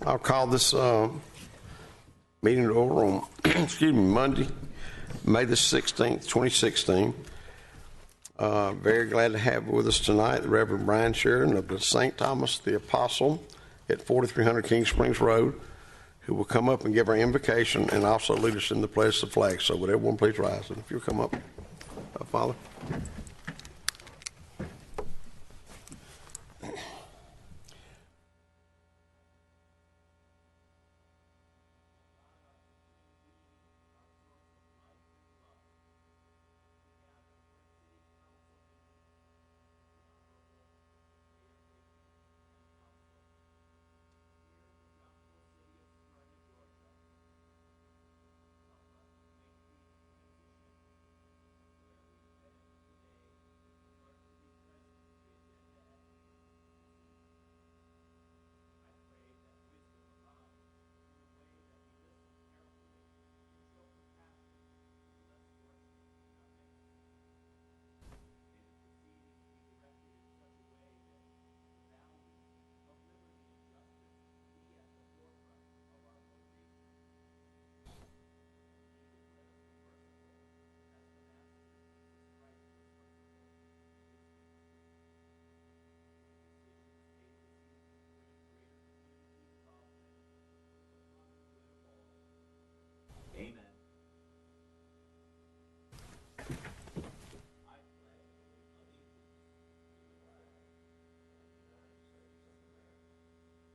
I'll call this meeting to order on excuse me, Monday, May the 16th, 2016. Very glad to have with us tonight the Reverend Brian Sheridan of the St. Thomas the Apostle at 4300 King Springs Road, who will come up and give our invocation and also lead us in the pledge of the flag. So would everyone please rise? And if you'll come up, Father.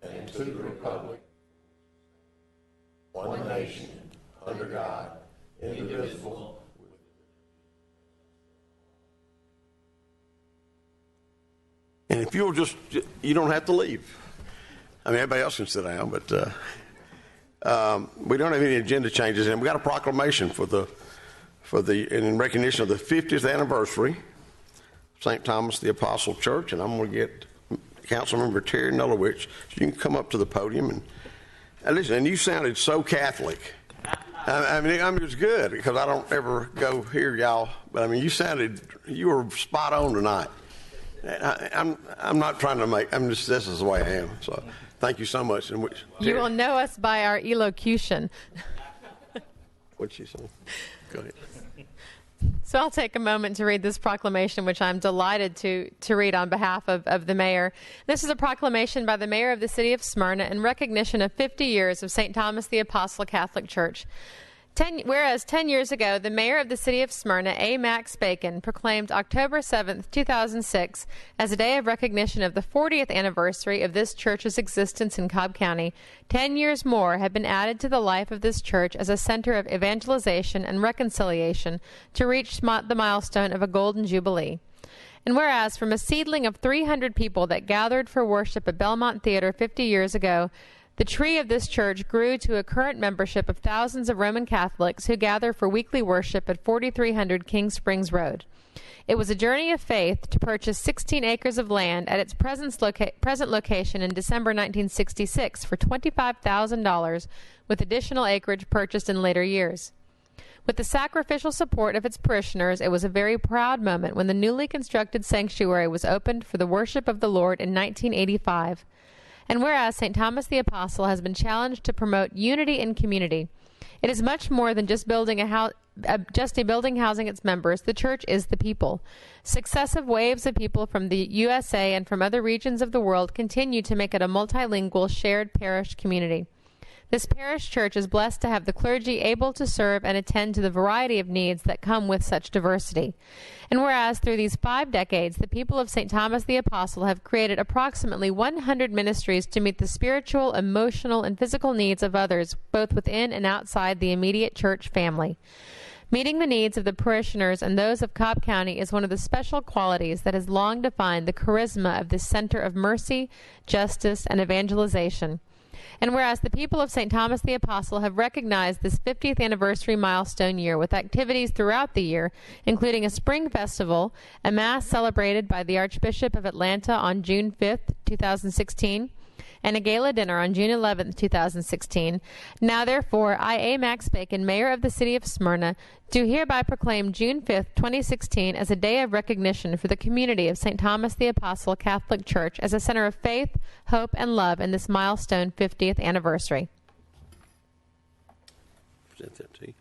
And to the republic, one nation, under God, indivisible. And if you'll just, you don't have to leave. I mean, everybody else can sit down, but we don't have any agenda changes, and we got a proclamation in recognition of the 50th anniversary of St. Thomas the Apostle Church, and I'm going to get Councilmember Terry Nulowich, so you can come up to the podium and listen. And you sounded so Catholic. I mean, it was good because I don't ever go here, y'all. But I mean, you were spot on tonight. I'm not trying to make. This is the way I am. So, thank you so much. And you will know us by our elocution. What'd she say? Go ahead. So I'll take a moment to read this proclamation, which I'm delighted to read on behalf of the mayor. This is a proclamation by the mayor of the city of Smyrna in recognition of 50 years of St. Thomas the Apostle Catholic Church. Whereas 10 years ago, the mayor of the city of Smyrna, A. Max Bacon, proclaimed October 7th, 2006 as a day of recognition of the 40th anniversary of this church's existence in Cobb County, 10 years more have been added to the life of this church as a center of evangelization and reconciliation to reach the milestone of a golden jubilee. And whereas from a seedling of 300 people that gathered for worship at Belmont Theater 50 years ago, the tree of this church grew to a current membership of thousands of Roman Catholics who gather for weekly worship at 4300 King Springs Road. It was a journey of faith to purchase 16 acres of land at its present location in December 1966 for $25,000, with additional acreage purchased in later years. With the sacrificial support of its parishioners, it was a very proud moment when the newly constructed sanctuary was opened for the worship of the Lord in 1985. And whereas St. Thomas the Apostle has been challenged to promote unity in community, it is much more than just building a building housing its members. The church is the people. Successive waves of people from the USA and from other regions of the world continue to make it a multilingual, shared parish community. This parish church is blessed to have the clergy able to serve and attend to the variety of needs that come with such diversity. And whereas through these 5 decades, the people of St. Thomas the Apostle have created approximately 100 ministries to meet the spiritual, emotional, and physical needs of others, both within and outside the immediate church family. Meeting the needs of the parishioners and those of Cobb County is one of the special qualities that has long defined the charisma of this center of mercy, justice, and evangelization. And whereas the people of St. Thomas the Apostle have recognized this 50th anniversary milestone year with activities throughout the year, including a spring festival, a mass celebrated by the Archbishop of Atlanta on June 5th, 2016, and a gala dinner on June 11, 2016. Now, therefore, I, A. Max Bacon, Mayor of the City of Smyrna, do hereby proclaim June 5, 2016 as a day of recognition for the community of St. Thomas the Apostle Catholic Church as a center of faith, hope, and love in this milestone 50th anniversary. Present that to you.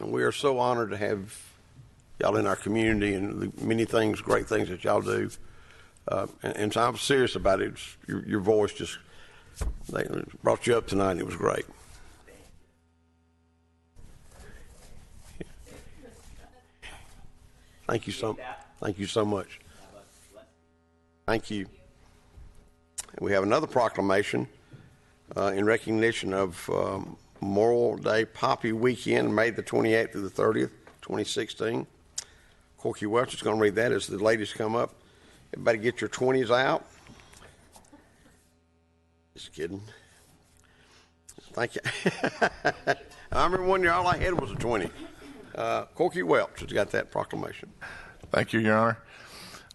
And we are so honored to have y'all in our community and the many things, great things that y'all do. And so I'm serious about it. Your voice just they brought you up tonight, and it was great. Thank you so much. Thank you. And we have another proclamation in recognition of Memorial Day Poppy Weekend, May the 28th through the 30th, 2016. Corky Welch is going to read that as the ladies come up. Everybody get your 20s out. Just kidding. Thank you. I remember one year all I had was a 20. Corky Welch has got that proclamation. Thank you, Your Honor.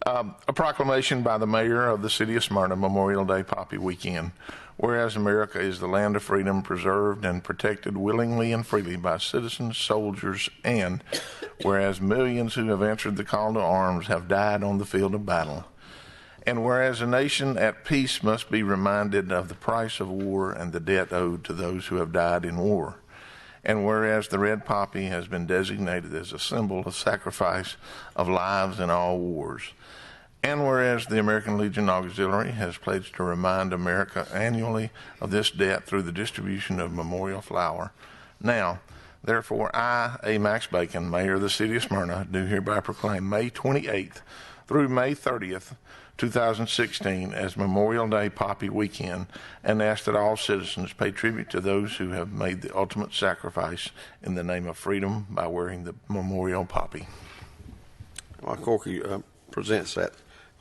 A proclamation by the Mayor of the City of Smyrna, Memorial Day Poppy Weekend. Whereas America is the land of freedom, preserved and protected willingly and freely by citizens, soldiers, and whereas millions who have answered the call to arms have died on the field of battle. And whereas a nation at peace must be reminded of the price of war and the debt owed to those who have died in war. And whereas the red poppy has been designated as a symbol of sacrifice of lives in all wars. And whereas the American Legion Auxiliary has pledged to remind America annually of this debt through the distribution of memorial flower. Now, therefore, I, A. Max Bacon, Mayor of the City of Smyrna, do hereby proclaim May 28th through May 30th, 2016 as Memorial Day Poppy Weekend, and ask that all citizens pay tribute to those who have made the ultimate sacrifice in the name of freedom by wearing the memorial poppy. Well, Corky presents that.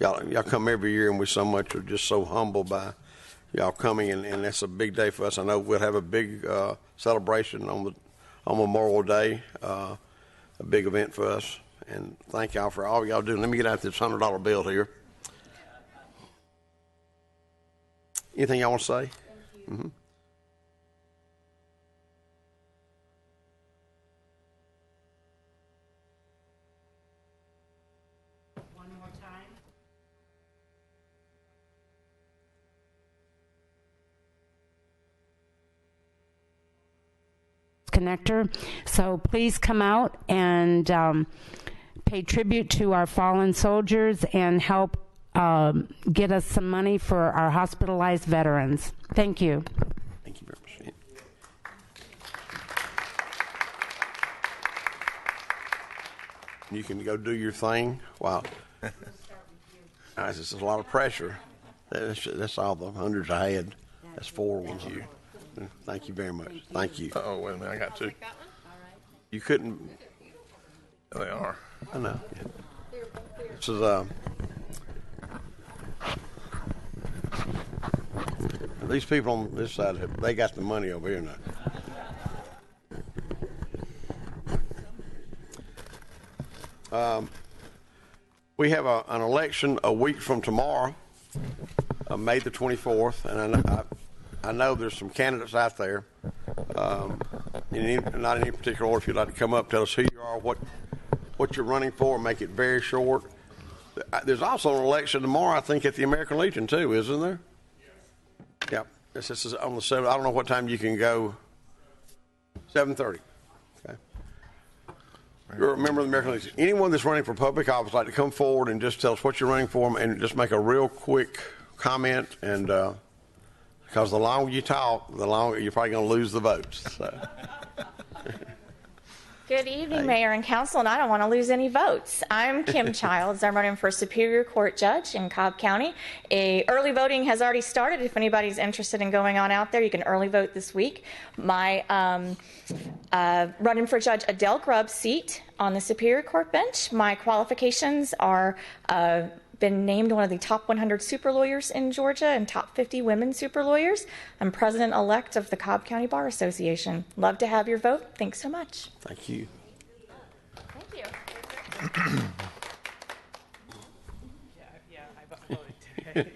Y'all come every year, and we so much are just so humbled by y'all coming, and that's a big day for us. I know we'll have a big celebration on Memorial Day, a big event for us. And thank y'all for all y'all doing. Let me get out this $100 bill here. Anything y'all want to say? Mm-hmm. One more time. Connector. So please come out and pay tribute to our fallen soldiers and help get us some money for our hospitalized veterans. Thank you. Thank you very much. You can go do your thing. Wow. This is a lot of pressure. That's all the hundreds I had. That's 4 ones. Thank you. Thank you very much. Thank you. Oh, wait a minute, I got 2. You couldn't. They are. I know. This is these people on this side, they got the money over here now. We have an election a week from tomorrow, May the 24th, and I know there's some candidates out there. Not in any particular order. If you'd like to come up, tell us who you are, what you're running for, make it very short. There's also an election tomorrow, I think, at the American Legion too, isn't there? Yeah. This is on the 7th. I don't know what time you can go. 7:30. Okay. You're a member of the American Legion. Anyone that's running for public office, like to come forward and just tell us what you're running for, and just make a real quick comment. And because the longer you talk, the longer you're probably going to lose the votes. So. Good evening, Mayor and Council, and I don't want to lose any votes. I'm Kim Childs. I'm running for Superior Court Judge in Cobb County. Early voting has already started. If anybody's interested in going on out there, you can early vote this week. My running for Judge Adele Grubb's seat on the Superior Court bench. My qualifications are been named one of the top 100 super lawyers in Georgia and top 50 women super lawyers. I'm president-elect of the Cobb County Bar Association. Love to have your vote. Thanks so much. Thank you. Thank you. I voted today.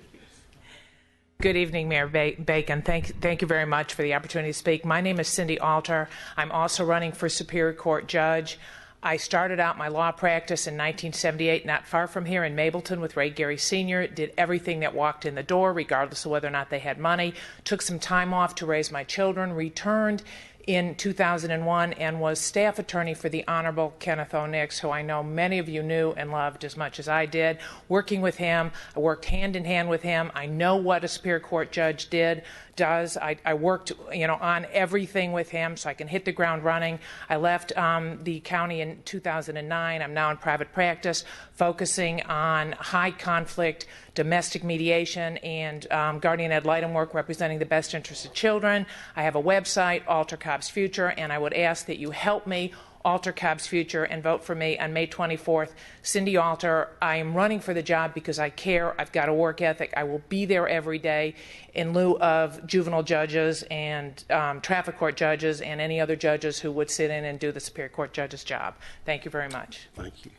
Good evening, Mayor Bacon. Thank you very much for the opportunity to speak. My name is Cindy Alter. I'm also running for Superior Court Judge. I started out my law practice in 1978, not far from here in Mableton with Ray Gary Sr., did everything that walked in the door, regardless of whether or not they had money, took some time off to raise my children, returned in 2001 and was staff attorney for the Honorable Kenneth O. Nix, who I know many of you knew and loved as much as I did. Working with him, I worked hand in hand with him. I know what a Superior Court judge does. I worked, on everything with him, so I can hit the ground running. I left the county in 2009. I'm now in private practice, focusing on high conflict domestic mediation and guardian ad litem work representing the best interests of children. I have a website, Alter Cobb's Future, and I would ask that you help me alter Cobb's future and vote for me on May 24th. Cindy Alter, I am running for the job because I care. I've got a work ethic. I will be there every day in lieu of juvenile judges and traffic court judges and any other judges who would sit in and do the Superior Court judge's job. Thank you very much. Thank you.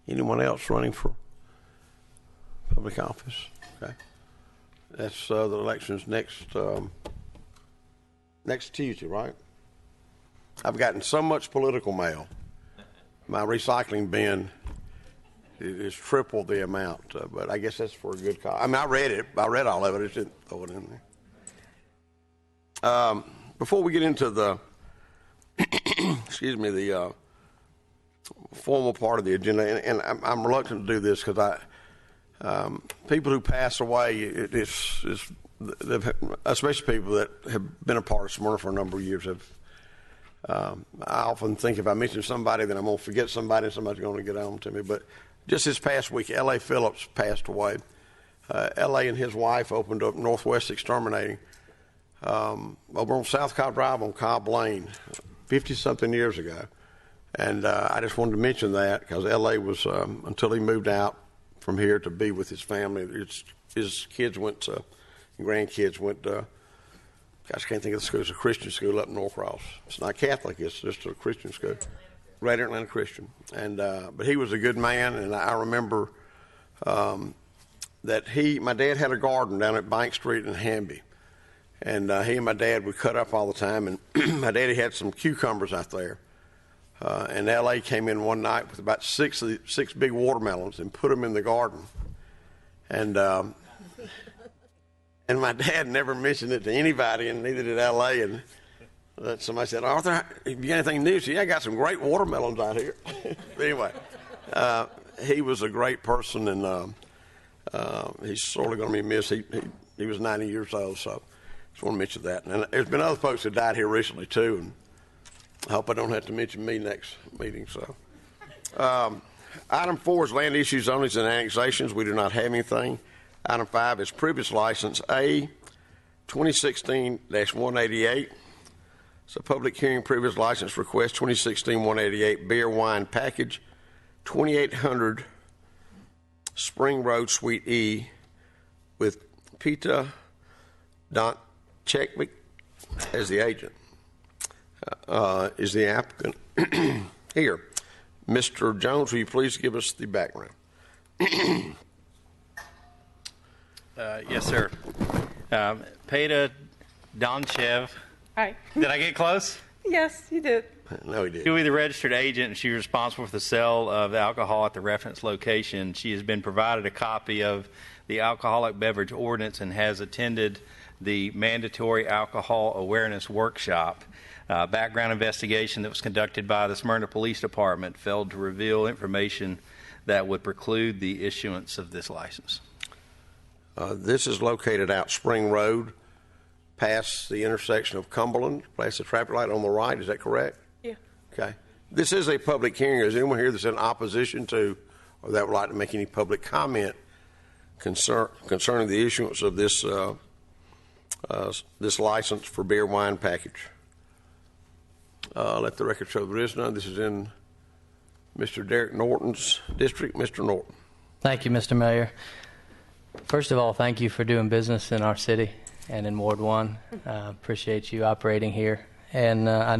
Anyone else running for public office? Okay. That's the elections next Tuesday, right? I've gotten so much political mail. My recycling bin is triple the amount, but I guess that's for a good cause. I mean, I read it. I read all of it. I just didn't throw it in there. Before we get into the, the formal part of the agenda, and I'm reluctant to do this because people who pass away, especially people that have been a part of Smyrna for a number of years, I often think if I mention somebody, then I'm going to forget somebody and somebody's going to get on to me. But just this past week, L.A. Phillips passed away. L.A. and his wife opened up Northwest Exterminating over on South Cobb Drive on Cobb Lane 50-something years ago. And I just wanted to mention that because L.A. was, until he moved out from here to be with his family, his kids went to, grandkids went to, gosh, I can't think of the school. It's a Christian school up in Norcross. It's not Catholic. It's just a Christian school. Greater Atlanta Christian. And but he was a good man, and I remember that my dad had a garden down at Bank Street in Hamby. And he and my dad would cut up all the time, and my daddy had some cucumbers out there. And L.A. came in one night with about six big watermelons and put them in the garden. And my dad never mentioned it to anybody, and neither did L.A. And somebody said, Arthur, have you got anything new? So, yeah, I got some great watermelons out here. But anyway, he was a great person, and he's sorely going to be missed. He was 90 years old, so just want to mention that. And there's been other folks that died here recently, too, and I hope I don't have to mention me next meeting. So, item 4 is land issues, zonings, and annexations. We do not have anything. Item 5 is previous license A 2016-188. It's a public hearing previous license request 2016-188 beer wine package 2800 Spring Road Suite E with Peter Donchevik as the agent. Is the applicant here? Mr. Jones, will you please give us the background? Yes, sir. Peter Donchev. Hi. Did I get close? Yes, you did. No, he didn't. She will be the registered agent, and she is responsible for the sale of alcohol at the reference location. She has been provided a copy of the alcoholic beverage ordinance and has attended the mandatory alcohol awareness workshop. Background investigation that was conducted by the Smyrna Police Department failed to reveal information that would preclude the issuance of this license. This is located out Spring Road, past the intersection of Cumberland, past the traffic light on the right. Is that correct? Yeah. Okay. This is a public hearing. Is anyone here that's in opposition to or that would like to make any public comment concerning the issuance of this this license for beer wine package? Let the record show there is none. This is in Mr. Derek Norton's district. Mr. Norton. Thank you, Mr. Mayor. First of all, thank you for doing business in our city and in Ward 1. Appreciate you operating here. And I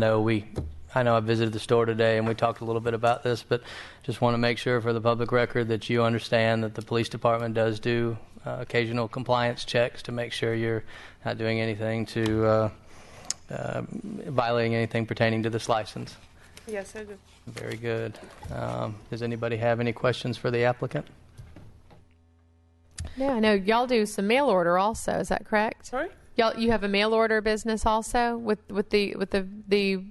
I know I visited the store today and we talked a little bit about this, but just want to make sure for the public record that you understand that the police department does do occasional compliance checks to make sure you're not doing anything to violating anything pertaining to this license. Yes, I do. Very good. Does anybody have any questions for the applicant? Yeah, I know y'all do some mail order also. Is that correct? Sorry? Y'all, you have a mail order business also with the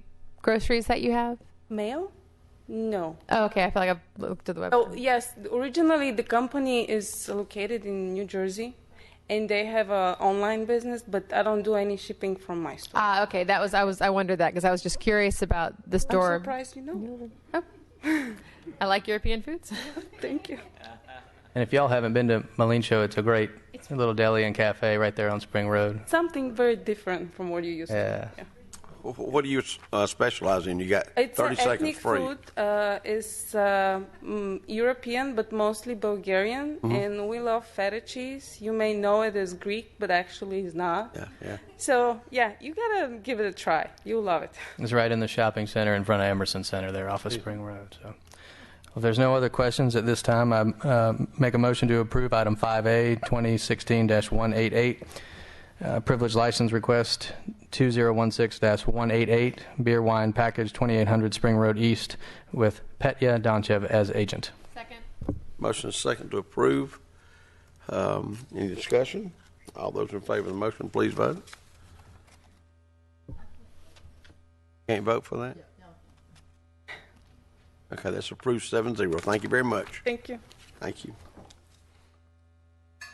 groceries that you have? Mail? No. Oh, okay. I feel like I've looked at the website. Oh, yes. Originally, the company is located in New Jersey, and they have an online business, but I don't do any shipping from my store. Ah, okay. I wondered that because I was just curious about the store. I'm surprised you know. Oh. I like European foods. Thank you. And if y'all haven't been to Moline Show, it's a great little deli and cafe right there on Spring Road. Something very different from what you used to. Yeah. What do you specialize in? You got It's 30 seconds ethnic free. food. It's European, but mostly Bulgarian, and we love feta cheese. You may know it as Greek, but actually it's not. Yeah. So, yeah, you gotta give it a try. You'll love it. It's right in the shopping center in front of Emerson Center there off of Spring Road. So, if there's no other questions at this time, I make a motion to approve item 5A, 2016-188, privilege license request 2016-188, beer wine package 2800 Spring Road East with Petya Donchev as agent. Second. Motion is second to approve. Any discussion? All those in favor of the motion, please vote. Can't vote for that? Okay, that's approved 7-0. Thank you very much. Thank you. Thank you.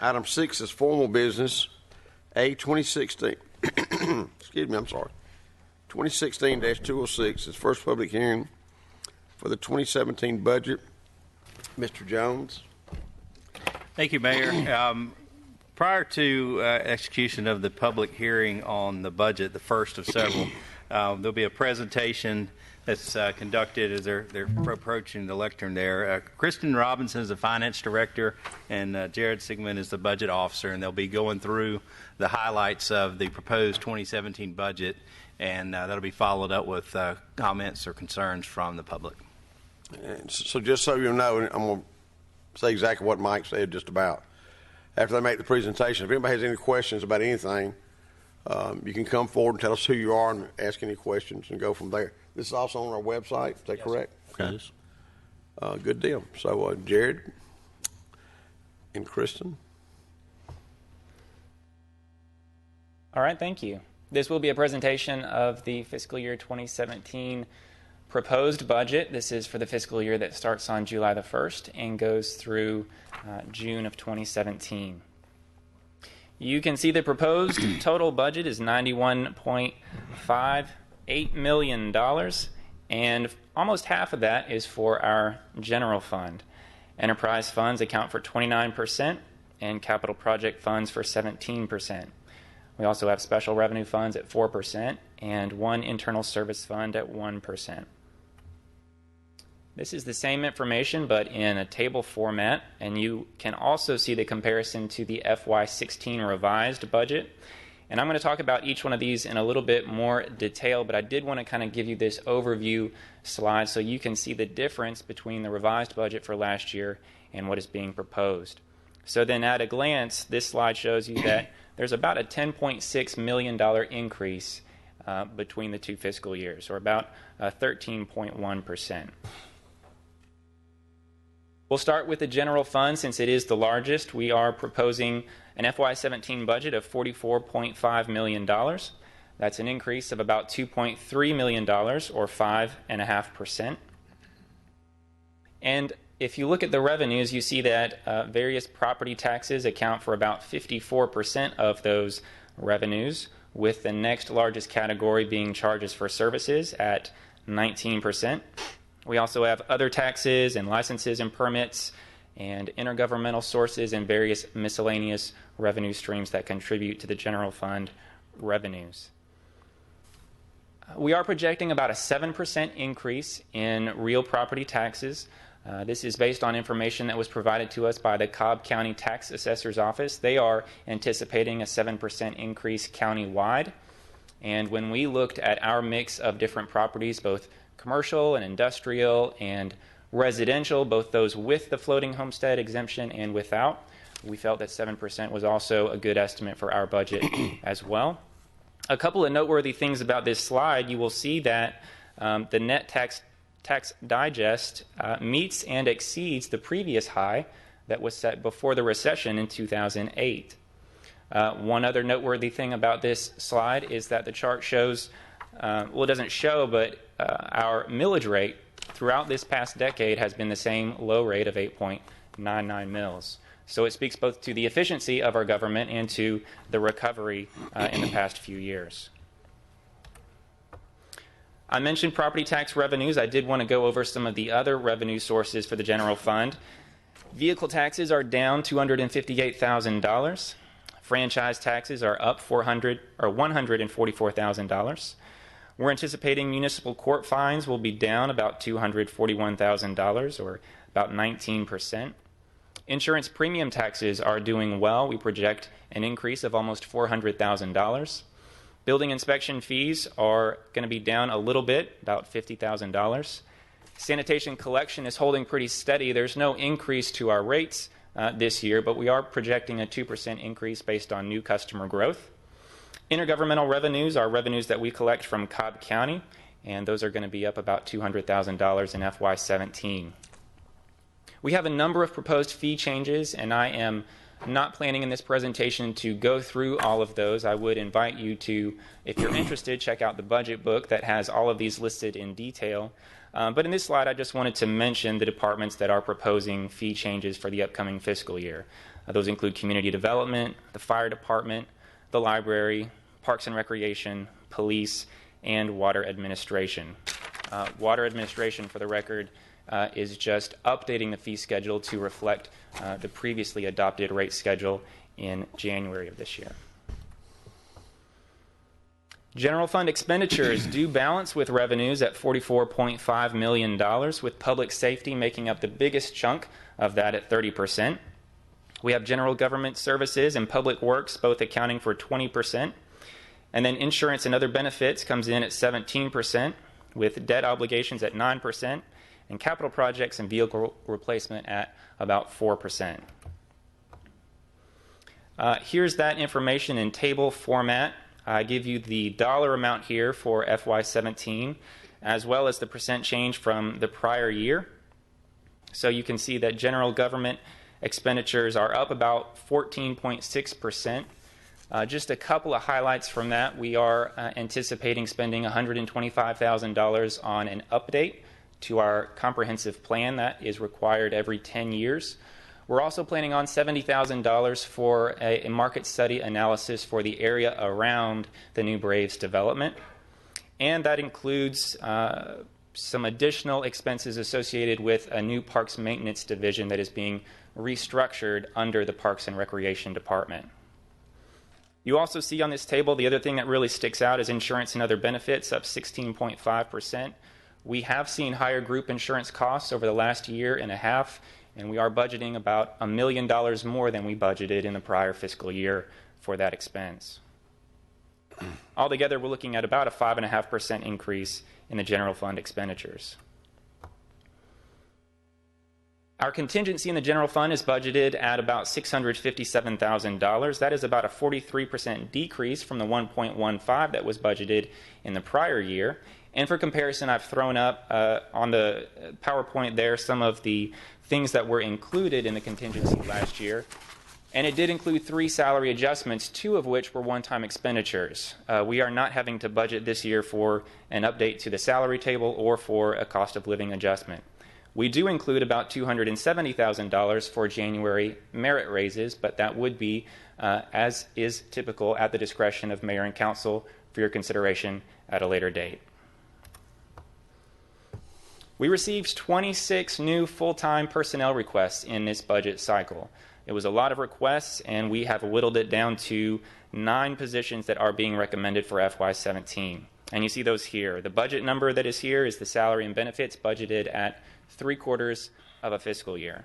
Item 6 is formal business. A 2016, excuse me, I'm sorry. 2016-206 is first public hearing for the 2017 budget. Mr. Jones. Thank you, Mayor. Prior to execution of the public hearing on the budget, the first of several, there'll be a presentation that's conducted as they're approaching the lectern there. Kristen Robinson is the finance director, and Jared Sigmund is the budget officer, and they'll be going through the highlights of the proposed 2017 budget, and that'll be followed up with comments or concerns from the public. And so just so you know, I'm going to say exactly what Mike said just about. After they make the presentation, if anybody has any questions about anything, you can come forward and tell us who you are and ask any questions and go from there. This is also on our website. Is that correct? Okay. Good deal. So, Jared and Kristen. All right, thank you. This will be a presentation of the fiscal year 2017 proposed budget. This is for the fiscal year that starts on July the 1st and goes through June of 2017. You can see the proposed total budget is $91.58 million, and almost half of that is for our general fund. Enterprise funds account for 29%, and capital project funds for 17%. We also have special revenue funds at 4%, and one internal service fund at 1%. This is the same information, but in a table format, and you can also see the comparison to the FY16 revised budget. And I'm going to talk about each one of these in a little bit more detail, but I did want to kind of give you this overview slide so you can see the difference between the revised budget for last year and what is being proposed. So then at a glance, this slide shows you that there's about a $10.6 million increase between the two fiscal years, or about 13.1%. We'll start with the general fund since it is the largest. We are proposing an FY17 budget of $44.5 million. That's an increase of about $2.3 million, or 5.5%. And if you look at the revenues, you see that various property taxes account for about 54% of those revenues, with the next largest category being charges for services at 19%. We also have other taxes and licenses and permits and intergovernmental sources and various miscellaneous revenue streams that contribute to the general fund revenues. We are projecting about a 7% increase in real property taxes. This is based on information that was provided to us by the Cobb County Tax Assessor's Office. They are anticipating a 7% increase countywide. And when we looked at our mix of different properties, both commercial and industrial and residential, both those with the floating homestead exemption and without, we felt that 7% was also a good estimate for our budget as well. A couple of noteworthy things about this slide: you will see that the net tax digest meets and exceeds the previous high that was set before the recession in 2008. One other noteworthy thing about this slide is that the chart shows, well, it doesn't show, but our millage rate throughout this past decade has been the same low rate of 8.99 mils. So it speaks both to the efficiency of our government and to the recovery in the past few years. I mentioned property tax revenues. I did want to go over some of the other revenue sources for the general fund. Vehicle taxes are down $258,000. Franchise taxes are up $144,000. We're anticipating municipal court fines will be down about $241,000, or about 19%. Insurance premium taxes are doing well. We project an increase of almost $400,000. Building inspection fees are going to be down a little bit, about $50,000. Sanitation collection is holding pretty steady. There's no increase to our rates this year, but we are projecting a 2% increase based on new customer growth. Intergovernmental revenues are revenues that we collect from Cobb County, and those are going to be up about $200,000 in FY17. We have a number of proposed fee changes, and I am not planning in this presentation to go through all of those. I would invite you to, if you're interested, check out the budget book that has all of these listed in detail. But in this slide, I just wanted to mention the departments that are proposing fee changes for the upcoming fiscal year. Those include Community Development, the Fire Department, the Library, Parks and Recreation, Police, and Water Administration. Water Administration, for the record, is just updating the fee schedule to reflect the previously adopted rate schedule in January of this year. General fund expenditures do balance with revenues at $44.5 million, with public safety making up the biggest chunk of that at 30%. We have general government services and public works both accounting for 20%. And then insurance and other benefits comes in at 17%, with debt obligations at 9%, and capital projects and vehicle replacement at about 4%. Here's that information in table format. I give you the dollar amount here for FY17, as well as the percent change from the prior year. So you can see that general government expenditures are up about 14.6%. Just a couple of highlights from that. We are anticipating spending $125,000 on an update to our comprehensive plan that is required every 10 years. We're also planning on $70,000 for a market study analysis for the area around the New Braves development. And that includes some additional expenses associated with a new parks maintenance division that is being restructured under the Parks and Recreation Department. You also see on this table the other thing that really sticks out is insurance and other benefits, up 16.5%. We have seen higher group insurance costs over the last year and a half, and we are budgeting about $1 million more than we budgeted in the prior fiscal year for that expense. Altogether, we're looking at about a 5.5% increase in the general fund expenditures. Our contingency in the general fund is budgeted at about $657,000. That is about a 43% decrease from the $1.15 that was budgeted in the prior year. And for comparison, I've thrown up on the PowerPoint there some of the things that were included in the contingency last year. And it did include 3 salary adjustments, 2 of which were one-time expenditures. We are not having to budget this year for an update to the salary table or for a cost of living adjustment. We do include about $270,000 for January merit raises, but that would be, as is typical, at the discretion of mayor and council for your consideration at a later date. We received 26 new full-time personnel requests in this budget cycle. It was a lot of requests, and we have whittled it down to 9 positions that are being recommended for FY17. And you see those here. The budget number that is here is the salary and benefits budgeted at 3/4 of a fiscal year.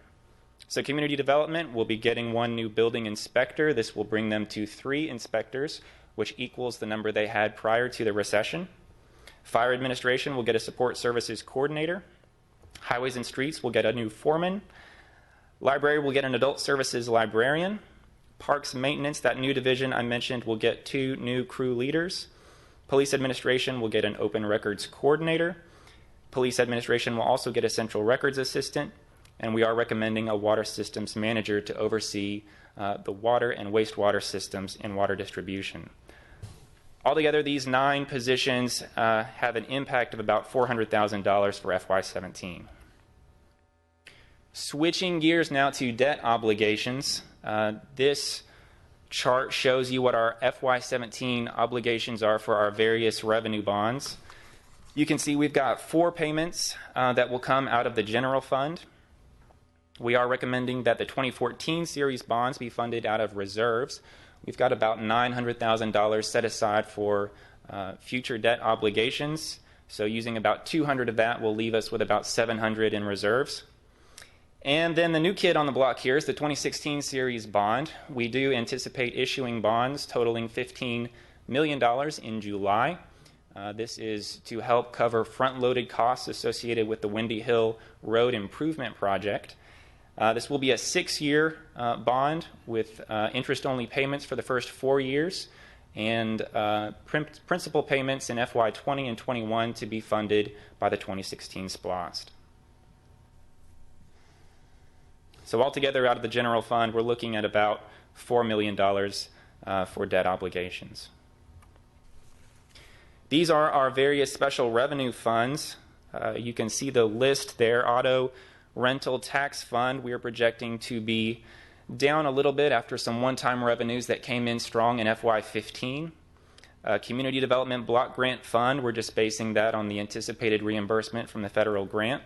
So community development will be getting 1 new building inspector. This will bring them to 3 inspectors, which equals the number they had prior to the recession. Fire administration will get a support services coordinator. Highways and streets will get a new foreman. Library will get an adult services librarian. Parks maintenance, that new division I mentioned, will get 2 new crew leaders. Police administration will get an open records coordinator. Police administration will also get a central records assistant. And we are recommending a water systems manager to oversee the water and wastewater systems and water distribution. Altogether, these 9 positions have an impact of about $400,000 for FY17. Switching gears now to debt obligations, this chart shows you what our FY17 obligations are for our various revenue bonds. You can see we've got 4 payments that will come out of the general fund. We are recommending that the 2014 series bonds be funded out of reserves. We've got about $900,000 set aside for future debt obligations. So using about 200 of that will leave us with about 700 in reserves. And then the new kid on the block here is the 2016 series bond. We do anticipate issuing bonds totaling $15 million in July. This is to help cover front-loaded costs associated with the Windy Hill Road Improvement Project. This will be a 6-year bond with interest-only payments for the first 4 years and principal payments in FY20 and 21 to be funded by the 2016 SPLOST. So altogether, out of the general fund, we're looking at about $4 million for debt obligations. These are our various special revenue funds. You can see the list there. Auto rental tax fund, we are projecting to be down a little bit after some one-time revenues that came in strong in FY15. Community Development Block Grant Fund, we're just basing that on the anticipated reimbursement from the federal grant.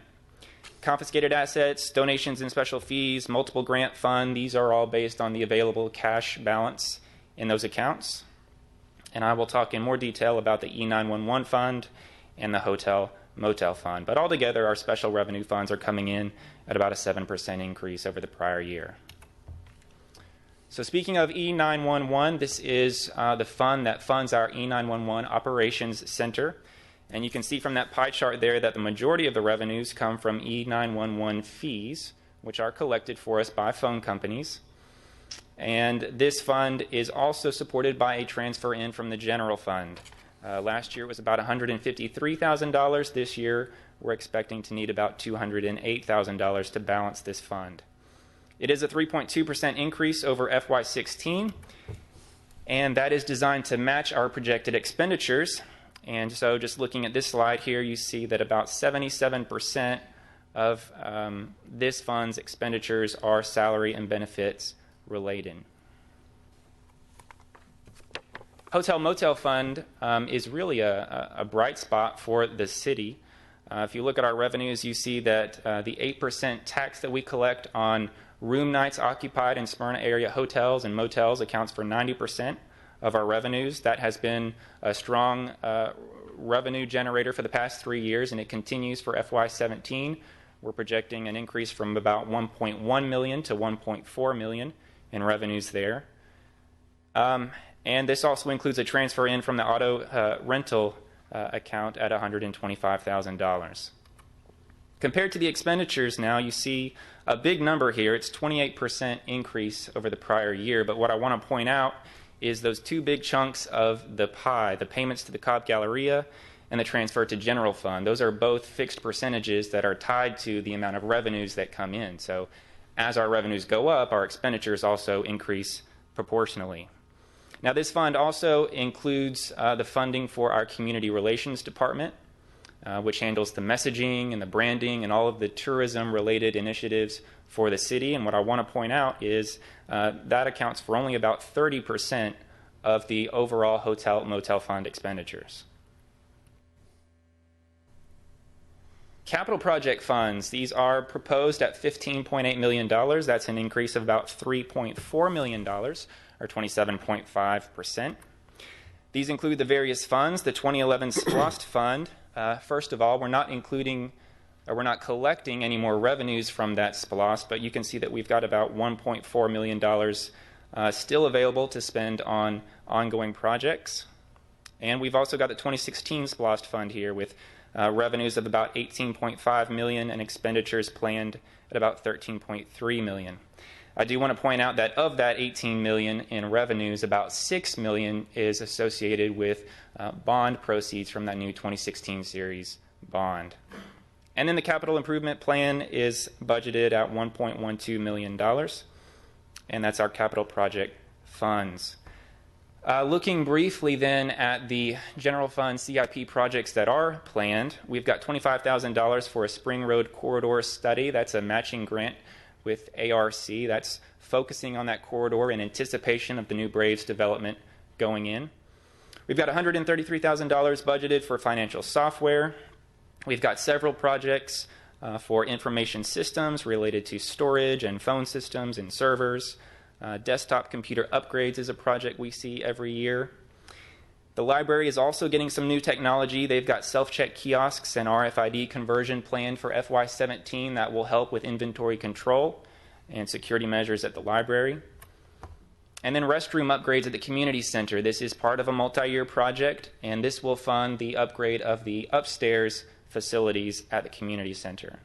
Confiscated assets, donations and special fees, multiple grant fund, these are all based on the available cash balance in those accounts. And I will talk in more detail about the E911 fund and the hotel motel fund. But altogether, our special revenue funds are coming in at about a 7% increase over the prior year. So speaking of E911, this is the fund that funds our E911 Operations Center. And you can see from that pie chart there that the majority of the revenues come from E911 fees, which are collected for us by phone companies. And this fund is also supported by a transfer in from the general fund. Last year it was about $153,000. This year we're expecting to need about $208,000 to balance this fund. It is a 3.2% increase over FY16, and that is designed to match our projected expenditures. And so just looking at this slide here, you see that about 77% of this fund's expenditures are salary and benefits related. Hotel Motel Fund is really a bright spot for the city. If you look at our revenues, you see that the 8% tax that we collect on room nights occupied in Smyrna area hotels and motels accounts for 90% of our revenues. That has been a strong revenue generator for the past 3 years, and it continues for FY17. We're projecting an increase from about $1.1 million to $1.4 million in revenues there. And this also includes a transfer in from the auto rental account at $125,000. Compared to the expenditures now, you see a big number here. It's 28% increase over the prior year. But what I want to point out is those 2 big chunks of the pie, the payments to the Cobb Galleria and the transfer to general fund. Those are both fixed percentages that are tied to the amount of revenues that come in. So as our revenues go up, our expenditures also increase proportionally. Now, this fund also includes the funding for our Community Relations Department, which handles the messaging and the branding and all of the tourism-related initiatives for the city. And what I want to point out is that accounts for only about 30% of the overall hotel motel fund expenditures. Capital project funds, these are proposed at $15.8 million. That's an increase of about $3.4 million, or 27.5%. These include the various funds. The 2011 SPLOST Fund, first of all, we're not collecting any more revenues from that SPLOST, but you can see that we've got about $1.4 million still available to spend on ongoing projects. And we've also got the 2016 SPLOST fund here with revenues of about $18.5 million and expenditures planned at about $13.3 million. I do want to point out that of that $18 million in revenues, about $6 million is associated with bond proceeds from that new 2016 series bond. And then the capital improvement plan is budgeted at $1.12 million, and that's our capital project funds. Looking briefly then at the general fund CIP projects that are planned, we've got $25,000 for a Spring Road corridor study. That's a matching grant with ARC. That's focusing on that corridor in anticipation of the new Braves development going in. We've got $133,000 budgeted for financial software. We've got several projects for information systems related to storage and phone systems and servers. Desktop computer upgrades is a project we see every year. The library is also getting some new technology. They've got self-check kiosks and RFID conversion planned for FY17 that will help with inventory control and security measures at the library. And then restroom upgrades at the community center. This is part of a multi-year project, and this will fund the upgrade of the upstairs facilities at the community center.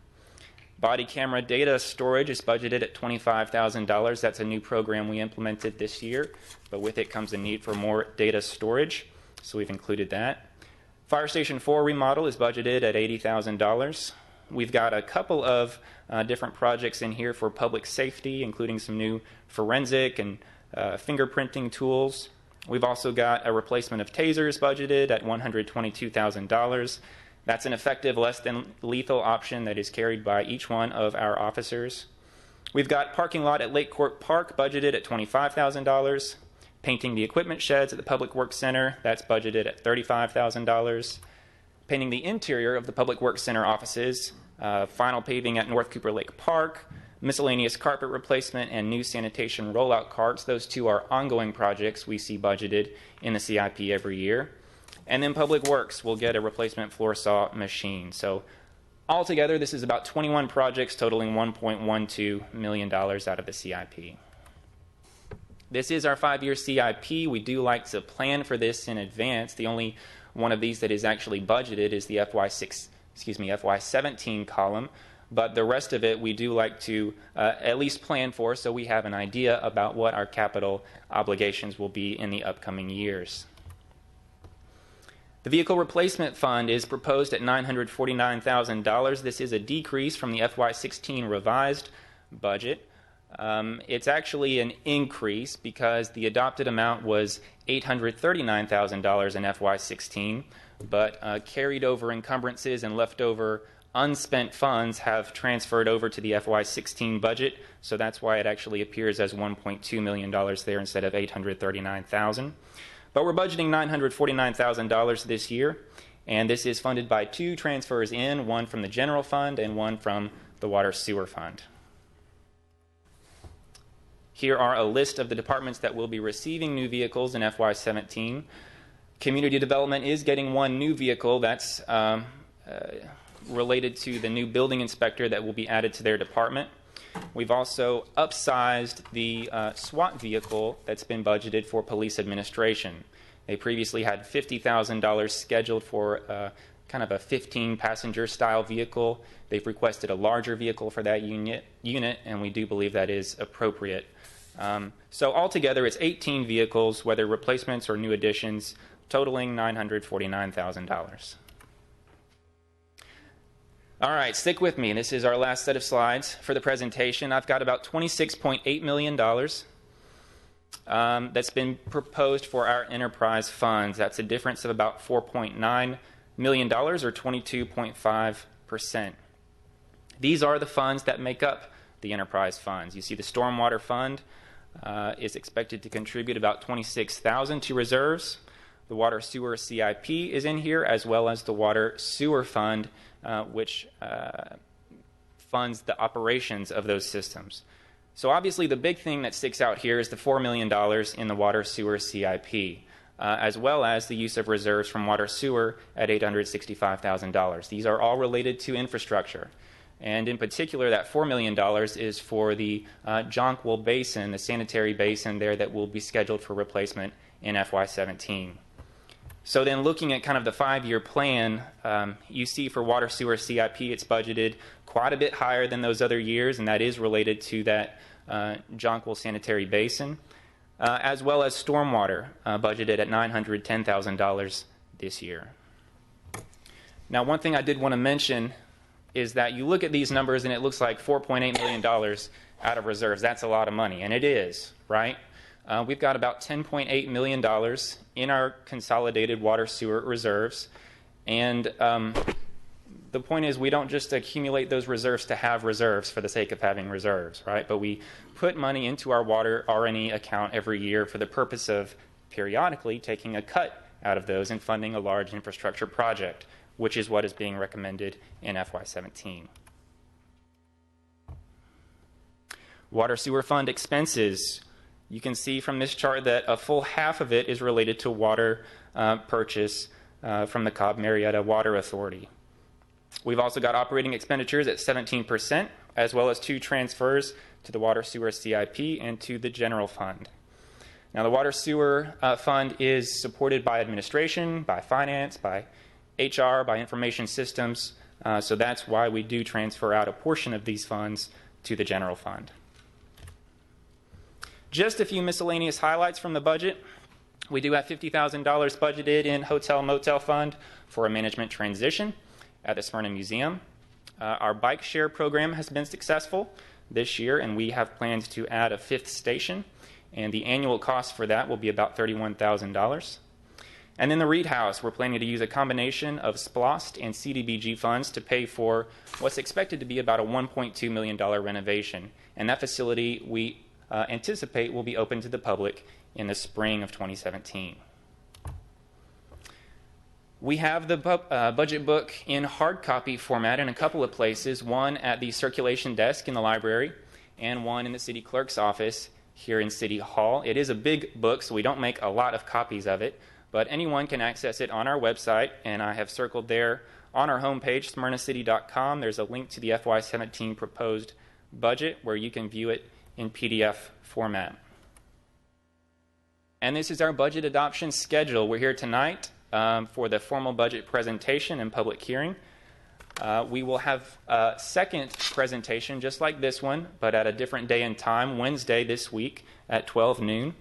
Body camera data storage is budgeted at $25,000. That's a new program we implemented this year, but with it comes a need for more data storage, so we've included that. Fire Station 4 remodel is budgeted at $80,000. We've got a couple of different projects in here for public safety, including some new forensic and fingerprinting tools. We've also got a replacement of tasers budgeted at $122,000. That's an effective, less than lethal option that is carried by each one of our officers. We've got parking lot at Lake Court Park budgeted at $25,000. Painting the equipment sheds at the Public Works Center, that's budgeted at $35,000. Painting the interior of the Public Works Center offices, final paving at North Cooper Lake Park, miscellaneous carpet replacement, and new sanitation rollout carts. Those two are ongoing projects we see budgeted in the CIP every year. And then Public Works will get a replacement floor saw machine. So altogether, this is about 21 projects totaling $1.12 million out of the CIP. This is our 5-year CIP. We do like to plan for this in advance. The only one of these that is actually budgeted is the FY17 column. But the rest of it we do like to at least plan for, so we have an idea about what our capital obligations will be in the upcoming years. The Vehicle Replacement Fund is proposed at $949,000. This is a decrease from the FY16 revised budget. It's actually an increase because the adopted amount was $839,000 in FY16, but carried over encumbrances and leftover unspent funds have transferred over to the FY16 budget, so that's why it actually appears as $1.2 million there instead of $839,000. But we're budgeting $949,000 this year, and this is funded by two transfers in, one from the general fund and one from the water sewer fund. Here are a list of the departments that will be receiving new vehicles in FY17. Community Development is getting one new vehicle that's related to the new building inspector that will be added to their department. We've also upsized the SWAT vehicle that's been budgeted for police administration. They previously had $50,000 scheduled for kind of a 15-passenger style vehicle. They've requested a larger vehicle for that unit, and we do believe that is appropriate. So altogether, it's 18 vehicles, whether replacements or new additions, totaling $949,000. All right, stick with me. This is our last set of slides for the presentation. I've got about $26.8 million that's been proposed for our enterprise funds. That's a difference of about $4.9 million, or 22.5%. These are the funds that make up the enterprise funds. You see the Stormwater Fund is expected to contribute about $26,000 to reserves. The Water Sewer CIP is in here, as well as the Water Sewer Fund, which funds the operations of those systems. So obviously the big thing that sticks out here is the $4 million in the Water Sewer CIP, as well as the use of reserves from Water Sewer at $865,000. These are all related to infrastructure. And in particular, that $4 million is for the Jonquil Basin, the sanitary basin there that will be scheduled for replacement in FY17. So then looking at kind of the 5-year plan, you see for water sewer CIP, it's budgeted quite a bit higher than those other years, and that is related to that Jonquil sanitary basin, as well as stormwater, budgeted at $910,000 this year. Now, one thing I did want to mention is that you look at these numbers and it looks like $4.8 million out of reserves. That's a lot of money, and it is, right? We've got about $10.8 million in our consolidated water sewer reserves, and the point is we don't just accumulate those reserves to have reserves for the sake of having reserves, right? But we put money into our water R&E account every year for the purpose of periodically taking a cut out of those and funding a large infrastructure project, which is what is being recommended in FY17. Water sewer fund expenses. You can see from this chart that a full half of it is related to water purchase from the Cobb Marietta Water Authority. We've also got operating expenditures at 17%, as well as 2 transfers to the water sewer CIP and to the general fund. Now, the water sewer fund is supported by administration, by finance, by HR, by information systems, so that's why we do transfer out a portion of these funds to the general fund. Just a few miscellaneous highlights from the budget. We do have $50,000 budgeted in Hotel Motel Fund for a management transition at the Smyrna Museum. Our bike share program has been successful this year, and we have plans to add a 5th station, and the annual cost for that will be about $31,000. And then the Reed House, we're planning to use a combination of SPLOST and CDBG funds to pay for what's expected to be about a $1.2 million renovation. And that facility we anticipate will be open to the public in the spring of 2017. We have the budget book in hard copy format in a couple of places, one at the circulation desk in the library and one in the city clerk's office here in City Hall. It is a big book, so we don't make a lot of copies of it, but anyone can access it on our website, and I have circled there on our homepage, smyrnacity.com. There's a link to the FY17 proposed budget where you can view it in PDF format. And this is our budget adoption schedule. We're here tonight for the formal budget presentation and public hearing. We will have a second presentation just like this one, but at a different day and time, Wednesday this week at 12 noon.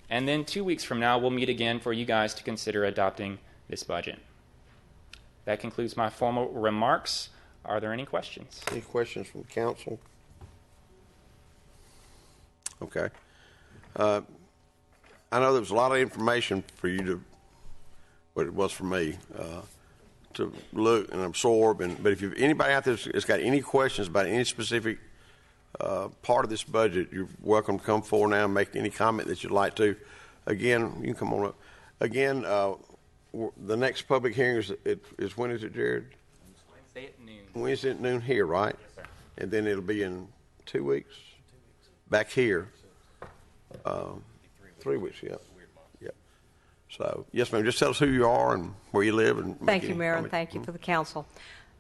And then 2 weeks from now, we'll meet again for you guys to consider adopting this budget. That concludes my formal remarks. Are there any questions? Any questions from council? Okay. I know there was a lot of information for you to, what it was for me, to look and absorb. But if anybody out there has got any questions about any specific part of this budget, you're welcome to come forward now and make any comment that you'd like to. Again, you can come on up. Again, the next public hearing is when is it, Jared? Wednesday at noon. Wednesday at noon here, right? Yes, sir. And then it'll be in 2 weeks? Back here. 3 weeks, yeah. Yeah. So, yes, ma'am, just tell us who you are and where you live. And Thank you, Mayor, and thank you for the council.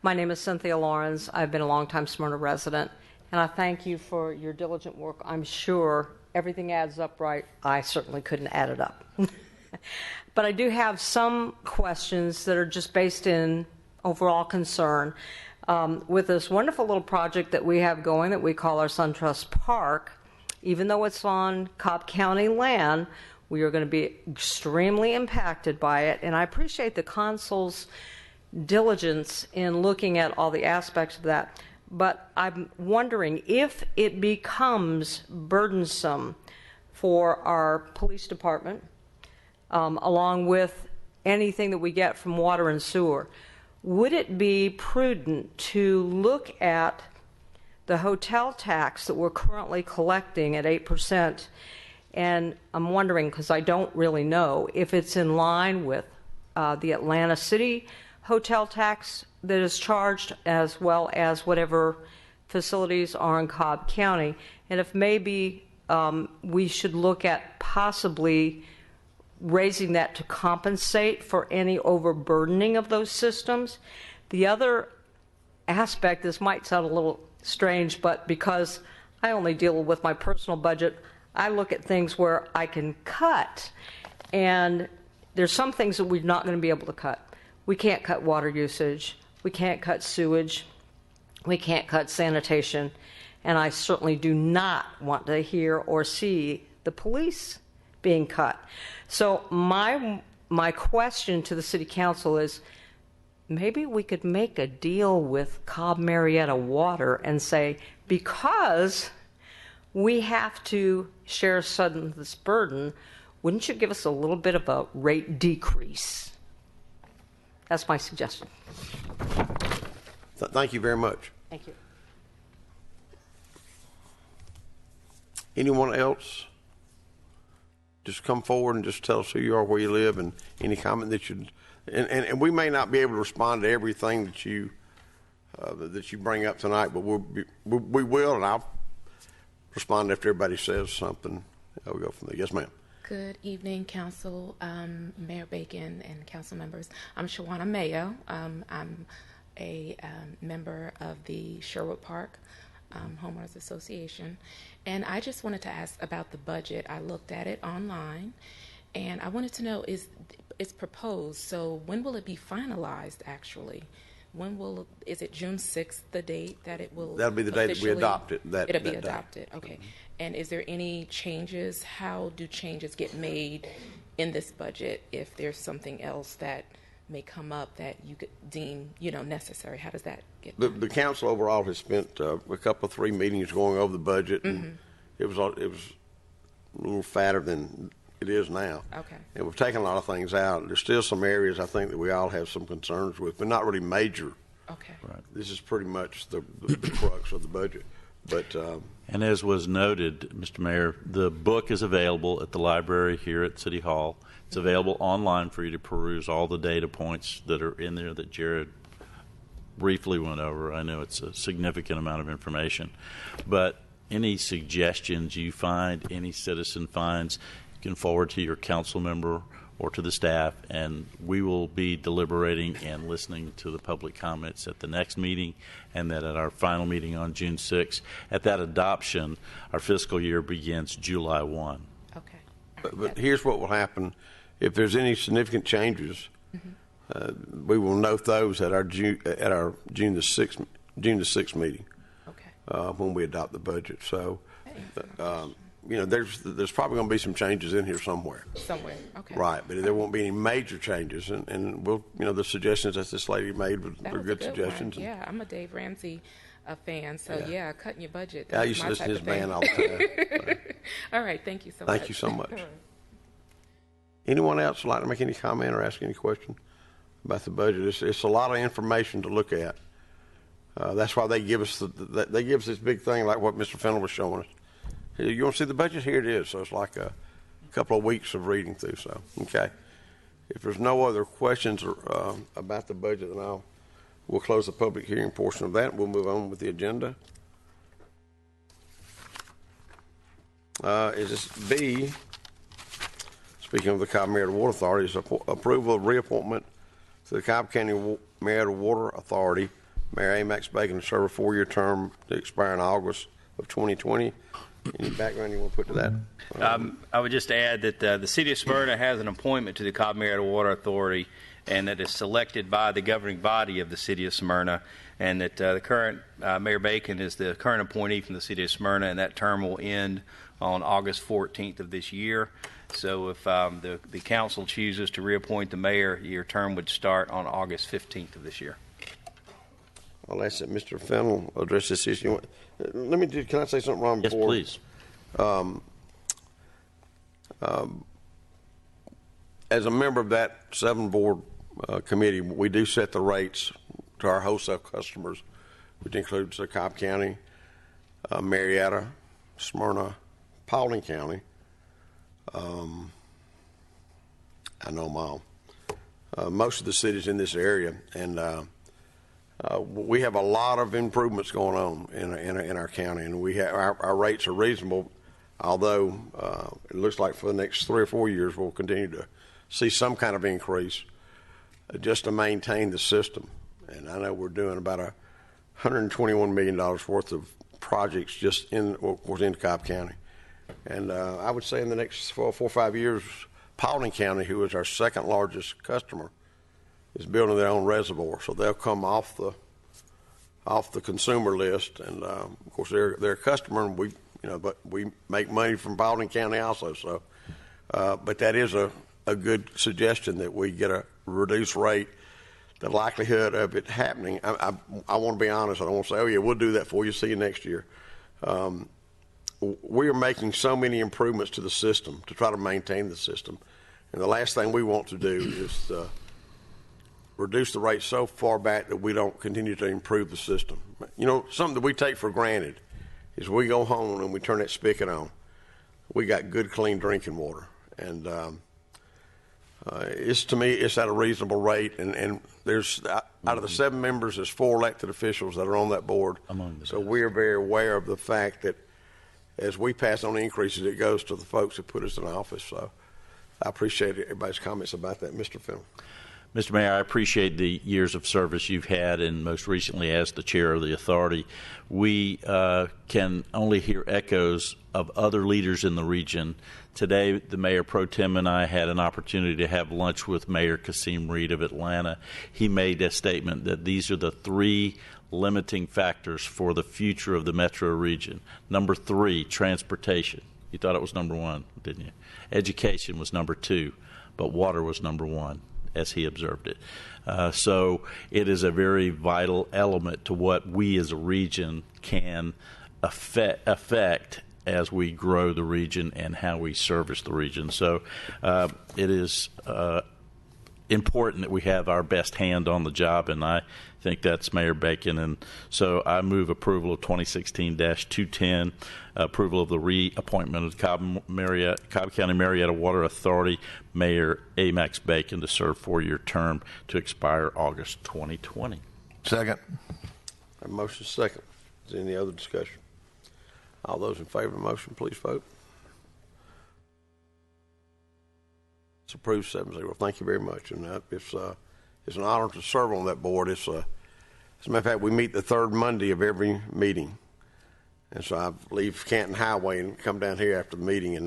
My name is Cynthia Lawrence. I've been a longtime Smyrna resident, and I thank you for your diligent work. I'm sure everything adds up right. I certainly couldn't add it up. But I do have some questions that are just based in overall concern. With this wonderful little project that we have going that we call our SunTrust Park, even though it's on Cobb County land, we are going to be extremely impacted by it. And I appreciate the consul's diligence in looking at all the aspects of that. But I'm wondering if it becomes burdensome for our police department, along with anything that we get from water and sewer, would it be prudent to look at the hotel tax that we're currently collecting at 8%? And I'm wondering, because I don't really know, if it's in line with the Atlanta City hotel tax that is charged, as well as whatever facilities are in Cobb County, and if maybe we should look at possibly raising that to compensate for any overburdening of those systems. The other aspect, this might sound a little strange, but because I only deal with my personal budget, I look at things where I can cut. And there's some things that we're not going to be able to cut. We can't cut water usage. We can't cut sewage. We can't cut sanitation. And I certainly do not want to hear or see the police being cut. So my question to the City Council is, maybe we could make a deal with Cobb Marietta Water and say, because we have to share some of this burden, wouldn't you give us a little bit of a rate decrease? That's my suggestion. Thank you very much. Thank you. Anyone else? Just come forward and just tell us who you are, where you live, and any comment that you. And we may not be able to respond to everything that you bring up tonight, but we will, and I'll respond after everybody says something. I'll go from there. Yes, ma'am. Good evening, Council, Mayor Bacon, and Council members. I'm Shawana Mayo. I'm a member of the Sherwood Park Homeowners Association, and I just wanted to ask about the budget. I looked at it online, and I wanted to know, it's proposed, so when will it be finalized, actually? Is it June 6th, the date that it will? That'll be the day that we adopt it. It'll be adopted, okay. And is there any changes? How do changes get made in this budget if there's something else that may come up that you could deem, necessary? How does that get done? The council overall has spent a couple of 3 meetings going over the budget, and it was a little fatter than it is now. Okay. And we've taken a lot of things out. There's still some areas I think that we all have some concerns with, but not really major. Okay. Right. This is pretty much the crux of the budget. But and as was noted, Mr. Mayor, the book is available at the library here at City Hall. It's available online for you to peruse all the data points that are in there that Jared briefly went over. I know it's a significant amount of information. But any suggestions you find, any citizen finds, you can forward to your council member or to the staff, and we will be deliberating and listening to the public comments at the next meeting, and then at our final meeting on June 6th. At that adoption, our fiscal year begins July 1. Okay. But here's what will happen. If there's any significant changes, we will note those at our June the 6th meeting. Okay. When we adopt the budget. So, there's probably going to be some changes in here somewhere. Somewhere, okay. Right, but there won't be any major changes, and we'll, the suggestions that this lady made were good suggestions. Yeah, I'm a Dave Ramsey fan, so yeah, cutting your budget. I used to listen to his band all the time. All right, thank you so much. Thank you so much. Anyone else would like to make any comment or ask any question about the budget? It's a lot of information to look at. That's why they give us this big thing like what Mr. Fennell was showing us. You want to see the budget? Here it is. So it's like a couple of weeks of reading through. So, okay. If there's no other questions about the budget, then we'll close the public hearing portion of that. We'll move on with the agenda. Is this B? Speaking of the Cobb Marietta Water Authority, is approval of reappointment to the Cobb County Marietta Water Authority. Mayor A. Max Bacon to serve a 4-year term to expire in August of 2020. Any background you want to put to that? I would just add that the City of Smyrna has an appointment to the Cobb Marietta Water Authority, and that is selected by the governing body of the City of Smyrna, and that the current Mayor Bacon is the current appointee from the City of Smyrna, and that term will end on August 14th of this year. So if the council chooses to reappoint the mayor, your term would start on August 15th of this year. I'll ask that Mr. Fennell address this issue. Can I say something wrong before? Yes, please. As a member of that 7-board committee, we do set the rates to our wholesale customers, which includes the Cobb County, Marietta, Smyrna, Paulding County. I know them all. Most of the cities in this area, and we have a lot of improvements going on in our county, and we have our rates are reasonable. Although it looks like for the next 3 or 4 years we'll continue to see some kind of increase just to maintain the system. And I know we're doing about $121 million worth of projects just within Cobb County. And I would say in the next 4 or 5 years, Paulding County, who is our second largest customer, is building their own reservoir. So they'll come off the consumer list. And of course, they're a customer, and but we make money from Paulding County also. So, but that is a good suggestion that we get a reduced rate. The likelihood of it happening, I want to be honest. I don't want to say, oh yeah, we'll do that for you. See you next year. We are making so many improvements to the system to try to maintain the system. And the last thing we want to do is reduce the rate so far back that we don't continue to improve the system. Something that we take for granted is we go home and we turn that spigot on. We got good, clean drinking water. And to me, it's at a reasonable rate. And there's, out of the 7 members, there's 4 elected officials that are on that board. So we are very aware of the fact that as we pass on increases, it goes to the folks that put us in office. So I appreciate everybody's comments about that. Mr. Fennell. Mr. Mayor, I appreciate the years of service you've had, and most recently as the chair of the authority. We can only hear echoes of other leaders in the region. Today, the Mayor Pro Tem and I had an opportunity to have lunch with Mayor Kasim Reed of Atlanta. He made a statement that these are the 3 limiting factors for the future of the metro region. Number 3, transportation. You thought it was number 1, didn't you? Education was number 2, but water was number 1, as he observed it. So it is a very vital element to what we as a region can affect as we grow the region and how we service the region. So it is important that we have our best hand on the job, and I think that's Mayor Bacon. And so I move approval of 2016-210, approval of the reappointment of the Cobb County Marietta Water Authority Mayor Amax Bacon to serve 4-year term to expire August 2020. Second. A motion second. Is there any other discussion? All those in favor of the motion, please vote. It's approved 7-0. Thank you very much. And it's an honor to serve on that board. As a matter of fact, we meet the 3rd Monday of every meeting. And so I leave Canton Highway and come down here after the meeting. And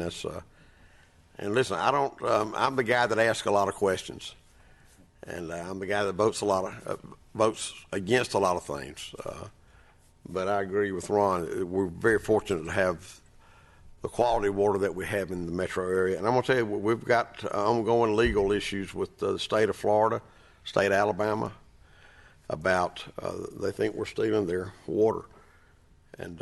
and listen, I'm the guy that asks a lot of questions. And I'm the guy that votes against a lot of things. But I agree with Ron. We're very fortunate to have the quality of water that we have in the metro area. And I'm going to tell you, we've got ongoing legal issues with the state of Florida, state of Alabama, about they think we're stealing their water. And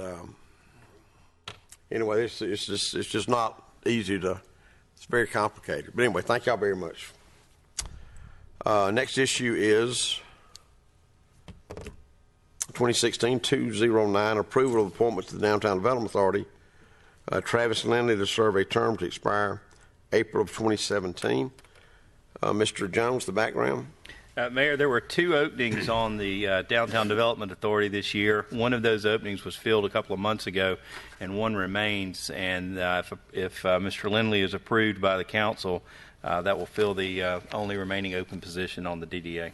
anyway, it's just not easy it's very complicated. But anyway, thank y'all very much. Next issue is 2016-209, approval of appointment to the Downtown Development Authority. Travis Lindley to serve a term to expire April of 2017. Mr. Jones, the background. Mayor, there were 2 openings on the Downtown Development Authority this year. One of those openings was filled a couple of months ago, and one remains. And if Mr. Lindley is approved by the council, that will fill the only remaining open position on the DDA.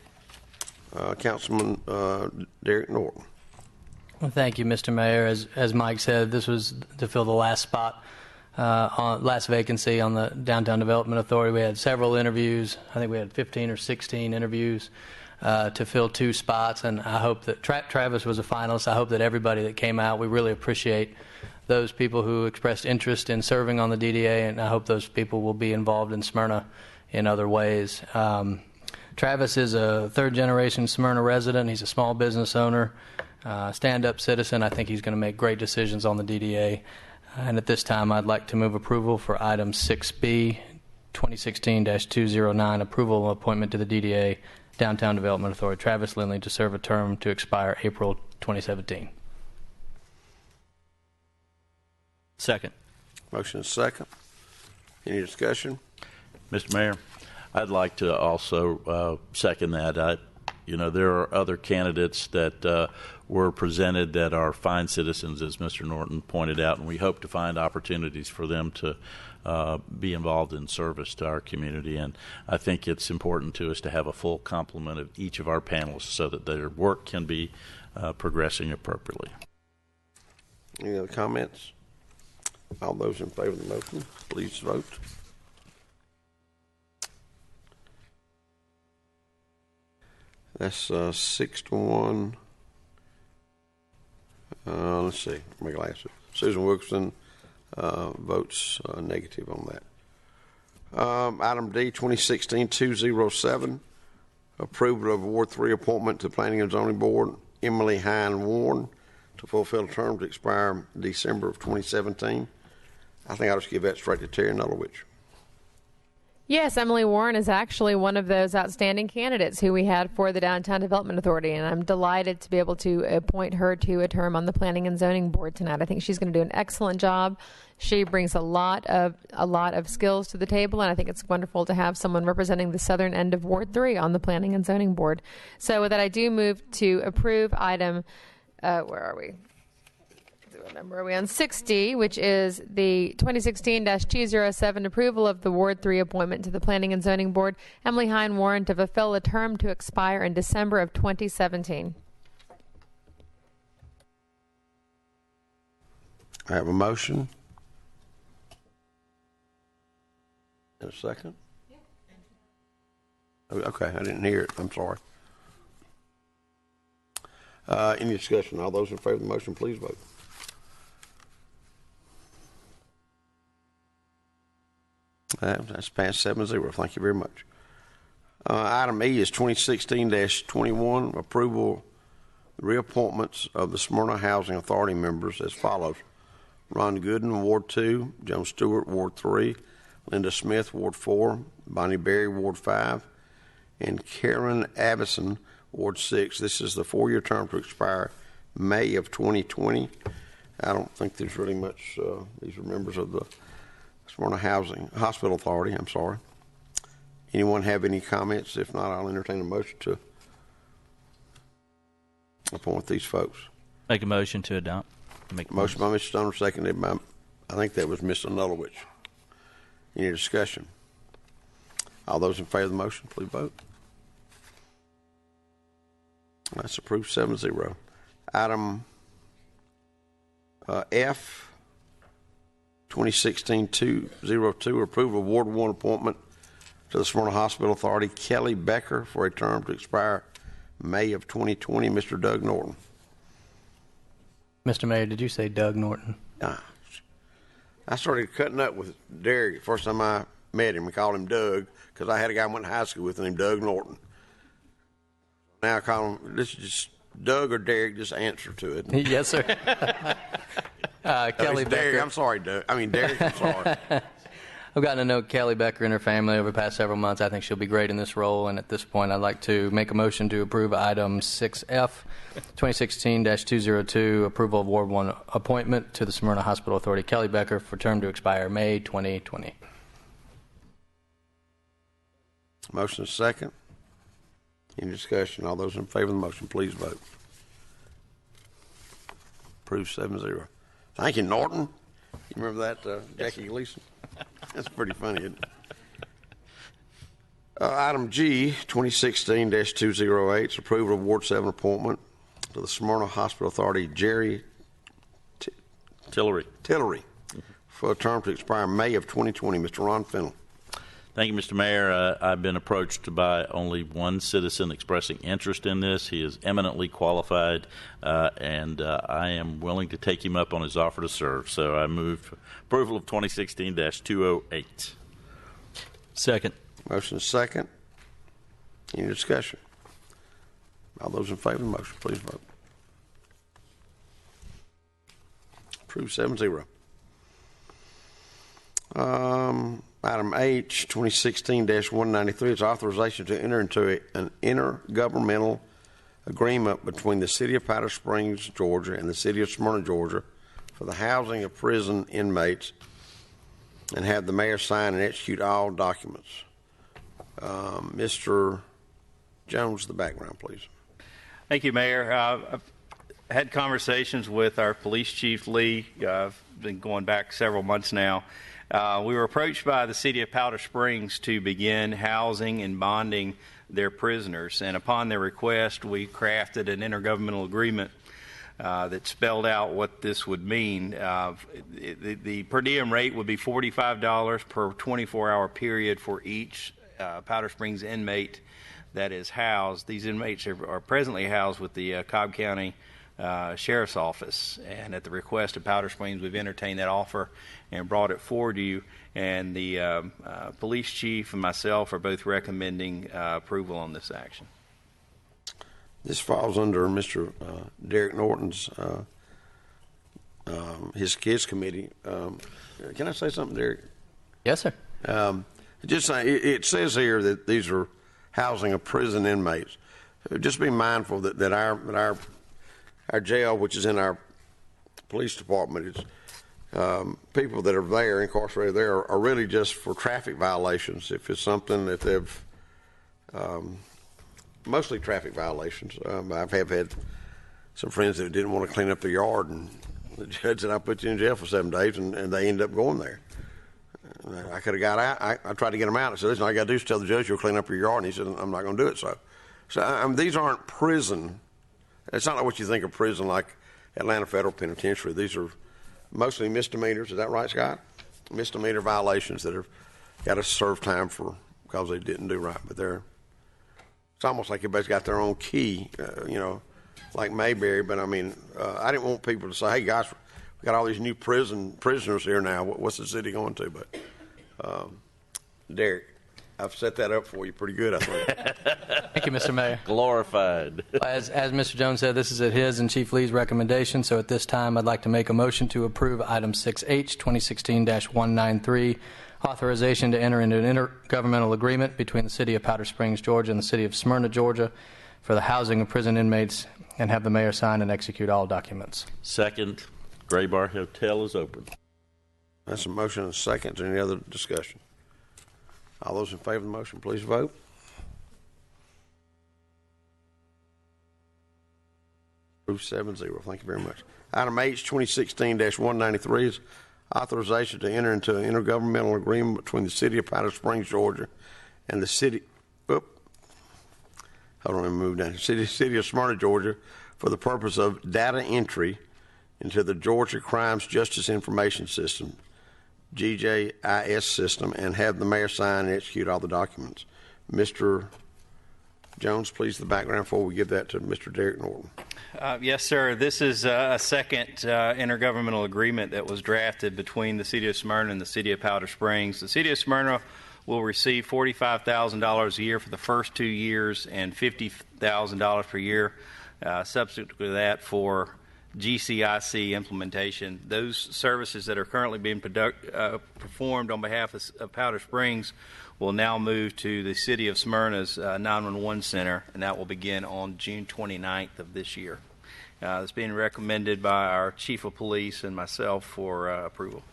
Councilman Derek Norton. Well, thank you, Mr. Mayor. As Mike said, this was to fill the last spot, last vacancy on the Downtown Development Authority. We had several interviews. I think we had 15 or 16 interviews to fill 2 spots, and I hope that Travis was a finalist. I hope that everybody that came out, we really appreciate those people who expressed interest in serving on the DDA, and I hope those people will be involved in Smyrna in other ways. Travis is a 3rd-generation Smyrna resident. He's a small business owner. Stand-up citizen. I think he's going to make great decisions on the DDA. And at this time, I'd like to move approval for item 6B, 2016-209, approval of appointment to the DDA, Downtown Development Authority, Travis Lindley, to serve a term to expire April 2017. Second. Motion is second. Any discussion? Mr. Mayor, I'd like to also second that. There are other candidates that were presented that are fine citizens, as Mr. Norton pointed out, and we hope to find opportunities for them to be involved in service to our community. And I think it's important to us to have a full complement of each of our panelists so that their work can be progressing appropriately. Any other comments? All those in favor of the motion, please vote. That's 6-1. Let's see, my glasses. Susan Wilkerson votes negative on that. Item D, 2016-207, approval of Ward 3 appointment to Planning and Zoning Board, Emily Hine Warren, to fulfill a term to expire December of 2017. I think I'll just give that straight to Terry Nulowich. Yes, Emily Warren is actually one of those outstanding candidates who we had for the Downtown Development Authority, and I'm delighted to be able to appoint her to a term on the Planning and Zoning Board tonight. I think she's going to do an excellent job. She brings a lot of skills to the table, and I think it's wonderful to have someone representing the southern end of Ward 3 on the Planning and Zoning Board. So with that, I do move to approve item, where are we? What number are we on? 60, which is the 2016-207 approval of the Ward 3 appointment to the Planning and Zoning Board, Emily Hine Warren, to fulfill a term to expire in December of 2017. I have a motion. And a second? Okay, I didn't hear it. I'm sorry. Any discussion? All those in favor of the motion, please vote. That's passed 7-0. Thank you very much. Item E is 2016-21, approval reappointments of the Smyrna Housing Authority members as follows. Ron Gooden, Ward 2, Joan Stewart, Ward 3, Linda Smith, Ward 4, Bonnie Berry, Ward 5, and Karen Avison, Ward 6. This is the 4-year term to expire May of 2020. I don't think there's really much, these are members of the Smyrna Hospital Authority, I'm sorry. Anyone have any comments? If not, I'll entertain a motion to appoint these folks. Make a motion to adopt. Motion by Mr. Stoner, seconded by, I think that was Mr. Nulowich. Any discussion? All those in favor of the motion, please vote. That's approved 7-0. Item F, 2016-202, approval of Ward 1 appointment to the Smyrna Hospital Authority, Kelly Becker, for a term to expire May of 2020. Mr. Doug Norton. Mr. Mayor, did you say Doug Norton? I started cutting up with Derek the first time I met him. We called him Doug because I had a guy I went to high school with named Doug Norton. Now I call him, this is just Doug or Derek, just answer to it. Yes, sir. Kelly Becker. Derek, I'm sorry, Doug. I mean, Derek, I'm sorry. I've gotten to know Kelly Becker and her family over the past several months. I think she'll be great in this role, and at this point, I'd like to make a motion to approve item 6F, 2016-202, approval of Ward 1 appointment to the Smyrna Hospital Authority, Kelly Becker, for term to expire May 2020. Motion is second. Any discussion? All those in favor of the motion, please vote. Approved 7-0. Thank you, Norton. You remember that, Jackie Gleason? That's pretty funny, isn't it? Item G, 2016-208, approval of Ward 7 appointment to the Smyrna Hospital Authority, Jerry Tillery, for a term to expire May of 2020. Mr. Ron Fennell. Thank you, Mr. Mayor. I've been approached by only one citizen expressing interest in this. He is eminently qualified, and I am willing to take him up on his offer to serve. So I move approval of 2016-208. Second. Motion is second. Any discussion? All those in favor of the motion, please vote. Approved 7-0. Item H, 2016-193, is authorization to enter into an intergovernmental agreement between the City of Powder Springs, Georgia, and the City of Smyrna, Georgia, for the housing of prison inmates, and have the mayor sign and execute all documents. Mr. Jones, the background, please. Thank you, Mayor. I've had conversations with our police chief, Lee. I've been going back several months now. We were approached by the city of Powder Springs to begin housing and bonding their prisoners, and upon their request, we crafted an intergovernmental agreement that spelled out what this would mean. The per diem rate would be $45 per 24-hour period for each Powder Springs inmate that is housed. These inmates are presently housed with the Cobb County Sheriff's Office, and at the request of Powder Springs, we've entertained that offer and brought it forward to you, and the police chief and myself are both recommending approval on this action. This falls under Mr. Derek Norton's, his kids committee. Can I say something, Derek? Yes, sir. Just saying, it says here that these are housing of prison inmates. Just be mindful that our jail, which is in our police department, is people that are there, incarcerated there, are really just for traffic violations. If it's something that they've mostly traffic violations. I've had some friends that didn't want to clean up their yard, and the judge said, "I'll put you in jail for 7 days," and they end up going there. I could have got out. I tried to get them out. I said, "Listen, all you got to do is tell the judge you'll clean up your yard," and he said, "I'm not going to do it." So these aren't prison. It's not like what you think of prison, like Atlanta Federal Penitentiary. These are mostly misdemeanors. Is that right, Scott? Misdemeanor violations that have got to serve time for because they didn't do right. But it's almost like everybody's got their own key, like Mayberry. But I mean, I didn't want people to say, "Hey, guys, we got all these new prisoners here now. What's the city going to?" But Derek, I've set that up for you pretty good, I think. Thank you, Mr. Mayor. Glorified. As Mr. Jones said, this is at his and Chief Lee's recommendation, so at this time I'd like to make a motion to approve item 6H 2016-193, authorization to enter into an intergovernmental agreement between the City of Powder Springs, Georgia and the City of Smyrna, Georgia for the housing of prison inmates, and have the mayor sign and execute all documents. Second. Gray Bar Hotel is open. That's a motion and a second. Is there any other discussion? All those in favor of the motion, please vote. Approved 7-0. Thank you very much. Item H, 2016-193 is authorization to enter into an intergovernmental agreement between the City of Powder Springs, Georgia, and the City. Hold on, let me move down. City of Smyrna, Georgia, for the purpose of data entry into the Georgia Crimes Justice Information System, GJIS system, and have the mayor sign and execute all the documents. Mr. Jones, please, the background before we give that to Mr. Derek Norton. Yes, sir. This is a second intergovernmental agreement that was drafted between the City of Smyrna and the City of Powder Springs. The City of Smyrna will receive $45,000 a year for the first 2 years and $50,000 per year subsequent to that for GCIC implementation. Those services that are currently being performed on behalf of Powder Springs will now move to the City of Smyrna's 911 Center, and that will begin on June 29th of this year. It's being recommended by our Chief of Police and myself for approval.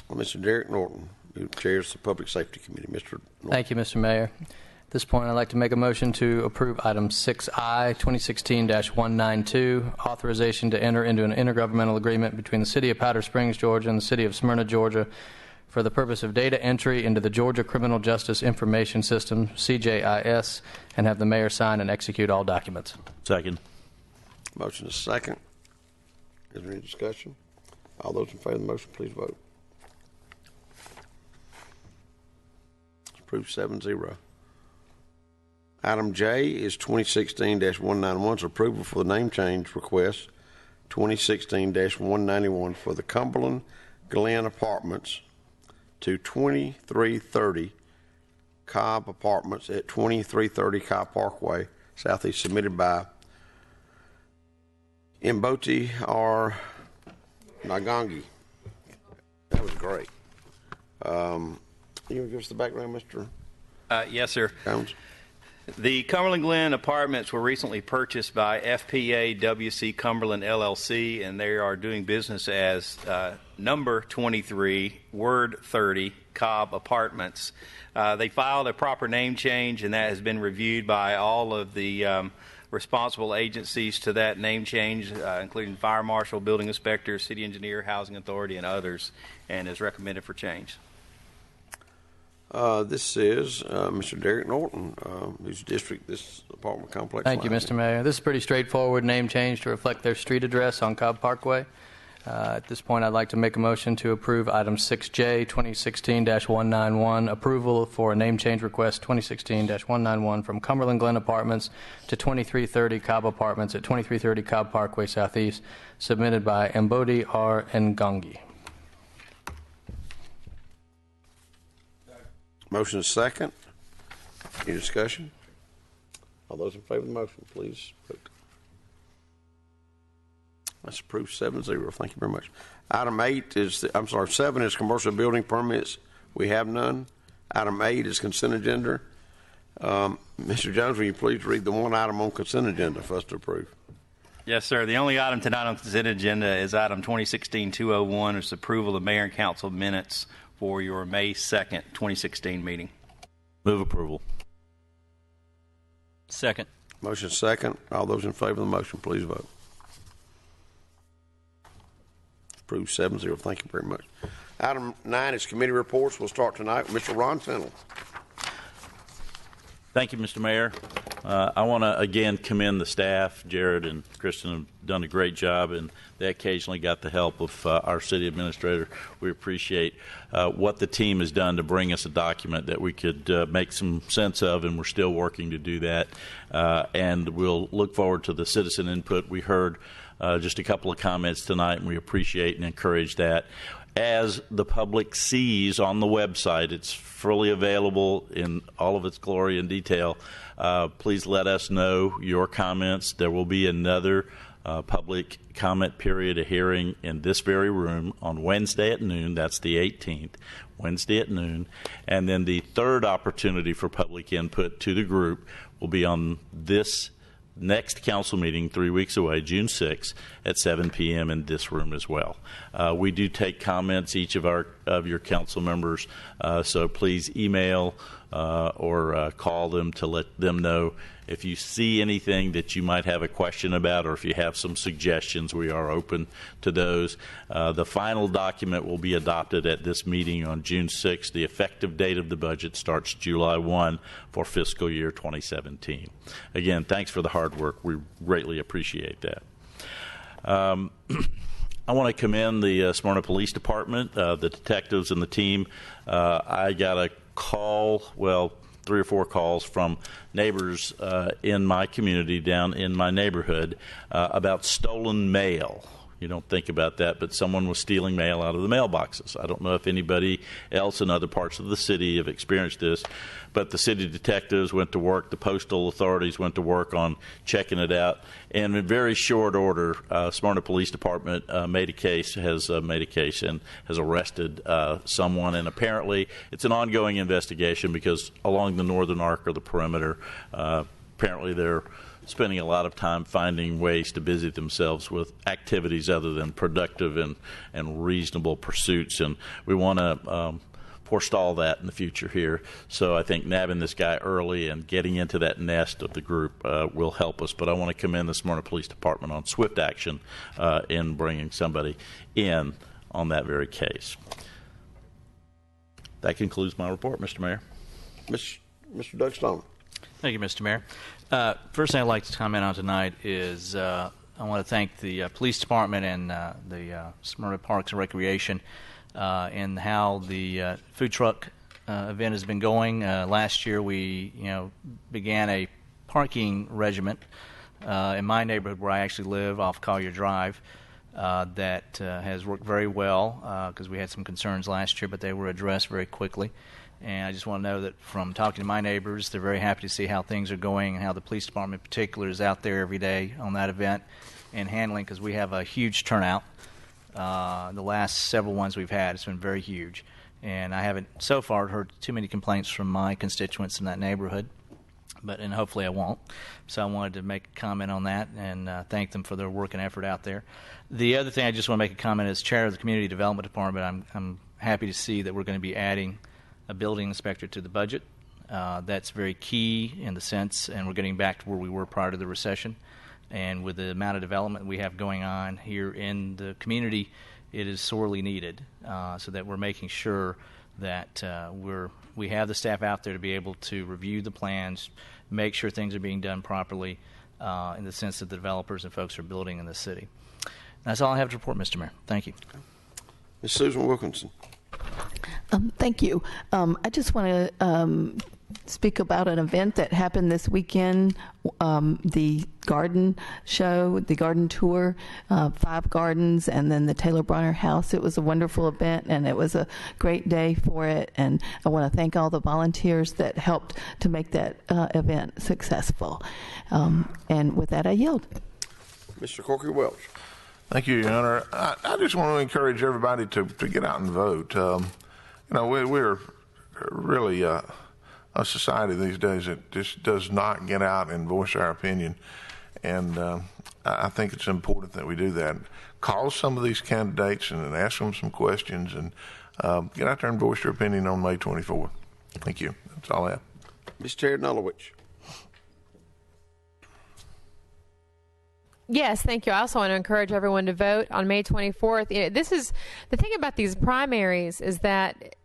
Well, Mr. Derek Norton, who chairs the Public Safety Committee. Mr. Norton. Thank you, Mr. Mayor. At this point, I'd like to make a motion to approve item 6I, 2016-192, authorization to enter into an intergovernmental agreement between the City of Powder Springs, Georgia, and the City of Smyrna, Georgia, for the purpose of data entry into the Georgia Criminal Justice Information System, CJIS, and have the mayor sign and execute all documents. Second. Motion is second. Is there any discussion? All those in favor of the motion, please vote. It's approved 7-0. Item J is 2016-191, approval for the name change request 2016-191 for the Cumberland Glen Apartments to 2330 Cobb Apartments at 2330 Cobb Parkway, Southeast, submitted by Mboti R. Nagangi. That was great. You want to give us the background, Mr. Yes, sir. Jones? The Cumberland Glen Apartments were recently purchased by FPA WC Cumberland LLC, and they are doing business as number 23, word 30, Cobb Apartments. They filed a proper name change, and that has been reviewed by all of the responsible agencies to that name change, including fire marshal, building inspector, city engineer, housing authority, and others, and is recommended for change. This is Mr. Derek Norton, whose district this apartment complex Thank you, lies Mr. Mayor. This is pretty straightforward name change to reflect their street address on Cobb Parkway. At this point, I'd like to make a motion to approve item 6J 2016-191, approval for a name change request 2016-191 from Cumberland Glen Apartments to 2330 Cobb Apartments at 2330 Cobb Parkway Southeast, submitted by Mbodi R. Ngongi. Motion is second. Any discussion? All those in favor of the motion, please vote. That's approved 7-0. Thank you very much. Item 8 is, 7 is commercial building permits. We have none. Item 8 is consent agenda. Mr. Jones, will you please read the one item on consent agenda for us to approve? Yes, sir. The only item tonight on the consent agenda is item 2016-201, is approval of mayor and council minutes for your May 2nd, 2016 meeting. Move approval. Second. Motion second. All those in favor of the motion, please vote. Approved 7-0. Thank you very much. Item 9 is committee reports. We'll start tonight with Mr. Ron Fennell. Thank you, Mr. Mayor. I want to again commend the staff. Jared and Kristen have done a great job, and they occasionally got the help of our city administrator. We appreciate what the team has done to bring us a document that we could make some sense of, and we're still working to do that. And we'll look forward to the citizen input. We heard just a couple of comments tonight, and we appreciate and encourage that. As the public sees on the website, it's fully available in all of its glory and detail. Please let us know your comments. There will be another public comment period, a hearing in this very room on Wednesday at noon. That's the 18th, Wednesday at noon. And then the third opportunity for public input to the group will be on this next council meeting 3 weeks away, June 6th at 7 p.m. in this room as well. We do take comments, each of your council members, so please email or call them to let them know if you see anything that you might have a question about, or if you have some suggestions. We are open to those. The final document will be adopted at this meeting on June 6th. The effective date of the budget starts July 1 for fiscal year 2017. Again, thanks for the hard work. We greatly appreciate that. I want to commend the Smyrna Police Department, the detectives and the team. I got a call, 3 or 4 calls from neighbors in my community down in my neighborhood about stolen mail. You don't think about that, but someone was stealing mail out of the mailboxes. I don't know if anybody else in other parts of the city have experienced this, but the city detectives went to work, the postal authorities went to work on checking it out, and in very short order, Smyrna Police Department has made a case and has arrested someone, and apparently it's an ongoing investigation because along the northern arc of the perimeter, apparently they're spending a lot of time finding ways to busy themselves with activities other than productive and reasonable pursuits, and we want to forestall that in the future here. So I think nabbing this guy early and getting into that nest of the group will help us. But I want to commend the Smyrna Police Department on swift action in bringing somebody in on that very case. That concludes my report, Mr. Mayor. Mr. Doug Stone. Thank you, Mr. Mayor. First thing I'd like to comment on tonight is I want to thank the police department and the Smyrna Parks and Recreation and how the food truck event has been going. Last year we began a parking regiment in my neighborhood where I actually live off Collier Drive that has worked very well because we had some concerns last year, but they were addressed very quickly. And I just want to know that from talking to my neighbors, they're very happy to see how things are going and how the police department in particular is out there every day on that event and handling, because we have a huge turnout. The last several ones we've had, it's been very huge. And I haven't so far heard too many complaints from my constituents in that neighborhood, and hopefully I won't. So I wanted to make a comment on that and thank them for their work and effort out there. The other thing I just want to make a comment as chair of the Community Development Department, I'm happy to see that we're going to be adding a building inspector to the budget That's very key in the sense, and we're getting back to where we were prior to the recession. And with the amount of development we have going on here in the community, it is sorely needed, so that we're making sure that we have the staff out there to be able to review the plans, make sure things are being done properly in the sense that the developers and folks are building in the city. That's all I have to report, Mr. Mayor. Thank you. Ms. Susan Wilkinson. Thank you. I just want to speak about an event that happened this weekend, the garden show, the garden tour, 5 gardens, and then the Taylor Bronner House. It was a wonderful event, and it was a great day for it. And I want to thank all the volunteers that helped to make that event successful. And with that, I yield. Mr. Corky Welch. Thank you, Your Honor. I just want to encourage everybody to get out and vote. We're really a society these days that just does not get out and voice our opinion. And I think it's important that we do that. Call some of these candidates and ask them some questions, and get out there and voice your opinion on May 24th. Thank you. That's all I have. Ms. Terry Nulowich. Yes, thank you. I also want to encourage everyone to vote on May 24th. This is the thing about these primaries, is that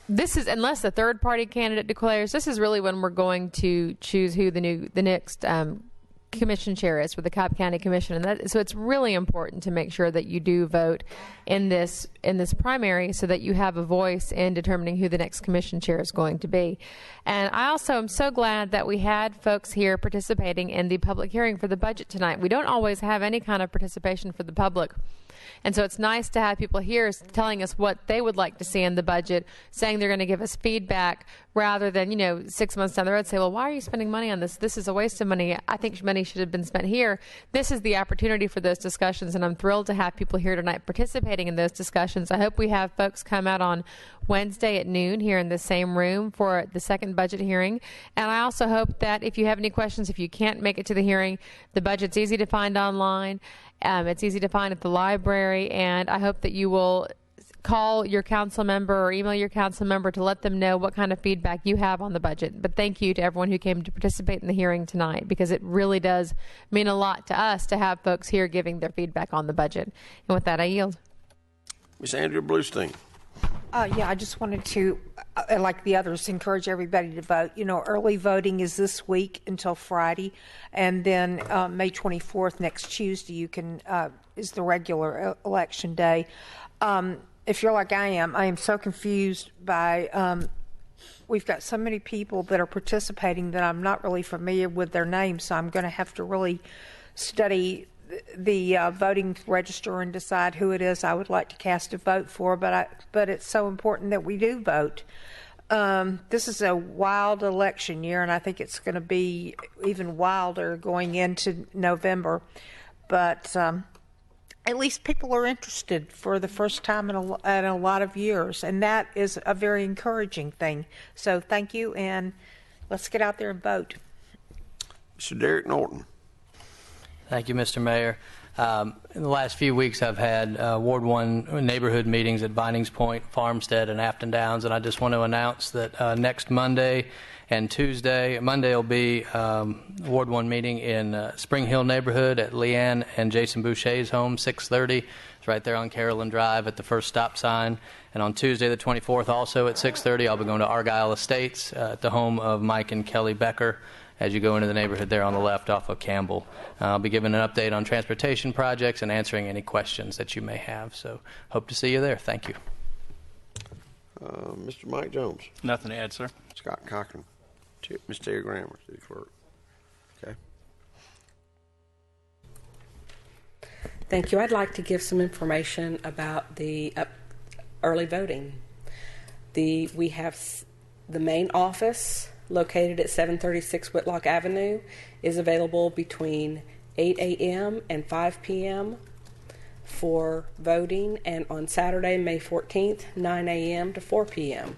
this is, unless a third-party candidate declares, this is really when we're going to choose who the next commission chair is for the Cobb County Commission, and so it's really important to make sure that you do vote in this primary, so that you have a voice in determining who the next commission chair is going to be. And I also am so glad that we had folks here participating in the public hearing for the budget tonight. We don't always have any kind of participation for the public. And so it's nice to have people here telling us what they would like to see in the budget, saying they're going to give us feedback, rather than, 6 months down the road say, well, why are you spending money on this? This is a waste of money. I think money should have been spent here. This is the opportunity for those discussions, and I'm thrilled to have people here tonight participating in those discussions. I hope we have folks come out on Wednesday at noon here in the same room for the second budget hearing. And I also hope that if you have any questions, if you can't make it to the hearing, the budget's easy to find online. It's easy to find at the library, and I hope that you will call your council member or email your council member to let them know what kind of feedback you have on the budget. But thank you to everyone who came to participate in the hearing tonight, because it really does mean a lot to us to have folks here giving their feedback on the budget. And with that, I yield. Ms. Andrea Bluestein. I just wanted to, like the others, encourage everybody to vote. Early voting is this week until Friday, and then May 24th, next Tuesday, is the regular election day. If you're like I am so confused by, we've got so many people that are participating that I'm not really familiar with their names, so I'm going to have to really study the voting register and decide who it is I would like to cast a vote for. But it's so important that we do vote. This is a wild election year, and I think it's going to be even wilder going into November. But at least people are interested for the first time in a lot of years, and that is a very encouraging thing. So thank you, and let's get out there and vote. Mr. Derek Norton. Thank you, Mr. Mayor. In the last few weeks, I've had Ward 1 neighborhood meetings at Vinings Point, Farmstead, and Afton Downs, and I just want to announce that next Monday and Tuesday, Monday will be Ward 1 meeting in Spring Hill neighborhood at Leanne and Jason Boucher's home, 6:30. It's right there on Carolyn Drive at the first stop sign. And on Tuesday, the 24th, also at 6:30, I'll be going to Argyle Estates at the home of Mike and Kelly Becker, as you go into the neighborhood there on the left off of Campbell. I'll be giving an update on transportation projects and answering any questions that you may have. So hope to see you there. Thank you. Mr. Mike Jones. Nothing to add, sir. Scott Cochran. Ms. Terry Grammer, City Clerk. Okay. Thank you. I'd like to give some information about the early voting. We have the main office located at 736 Whitlock Avenue is available between 8 a.m. and 5 p.m. for voting, and on Saturday, May 14th, 9 a.m. to 4 p.m.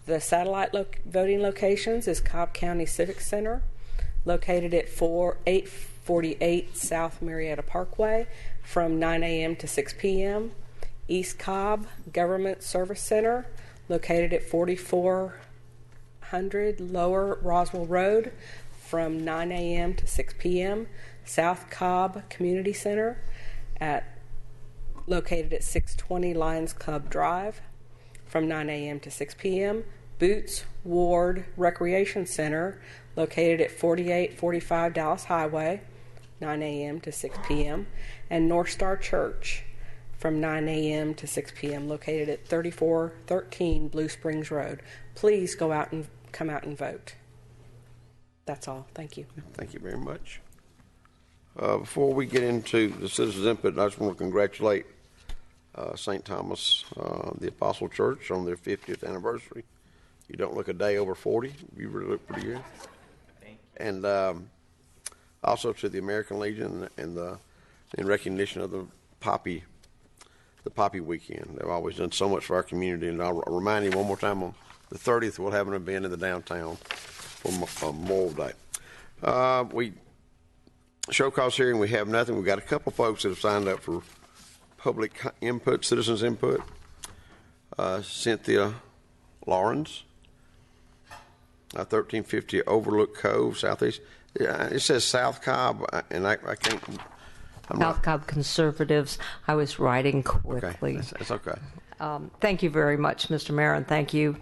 The satellite voting locations is Cobb County Civic Center, located at 848 South Marietta Parkway from 9 a.m. to 6 p.m. East Cobb Government Service Center, located at 44 500 Lower Roswell Road from 9 a.m. to 6 p.m. South Cobb Community Center located at 620 Lions Club Drive from 9 a.m. to 6 p.m. Boots Ward Recreation Center located at 4845 Dallas Highway, 9 a.m. to 6 p.m. and North Star Church from 9 a.m. to 6 p.m. located at 3413 Blue Springs Road. Please come out and vote. That's all. Thank you. Thank you very much. Before we get into the citizens' input, I just want to congratulate St. Thomas, the Apostle Church, on their 50th anniversary. You don't look a day over 40. You really look pretty good. And also to the American Legion and in recognition of the Poppy Weekend. They've always done so much for our community. And I'll remind you one more time, on the 30th, we'll have an event in the downtown for Memorial Day. Show cause hearing, we have nothing. We've got a couple folks that have signed up for public input, citizens input. Cynthia Lawrence, 1350 Overlook Cove, Southeast. It says South Cobb, and I can't. South Cobb Conservatives. I was writing quickly. Okay. That's okay. Thank you very much, Mr. Mayor, and thank you,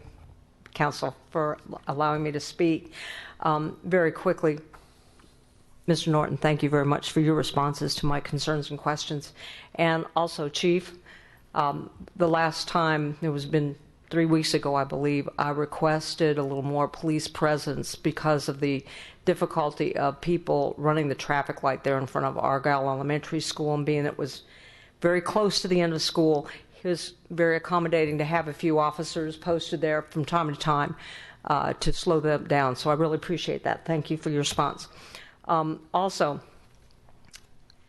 Council, for allowing me to speak. Very quickly, Mr. Norton, thank you very much for your responses to my concerns and questions. And also, Chief, the last time, it was been 3 weeks ago, I believe, I requested a little more police presence because of the difficulty of people running the traffic light there in front of Argyle Elementary School, and being it was very close to the end of school, he was very accommodating to have a few officers posted there from time to time to slow them down. So I really appreciate that. Thank you for your response. Also,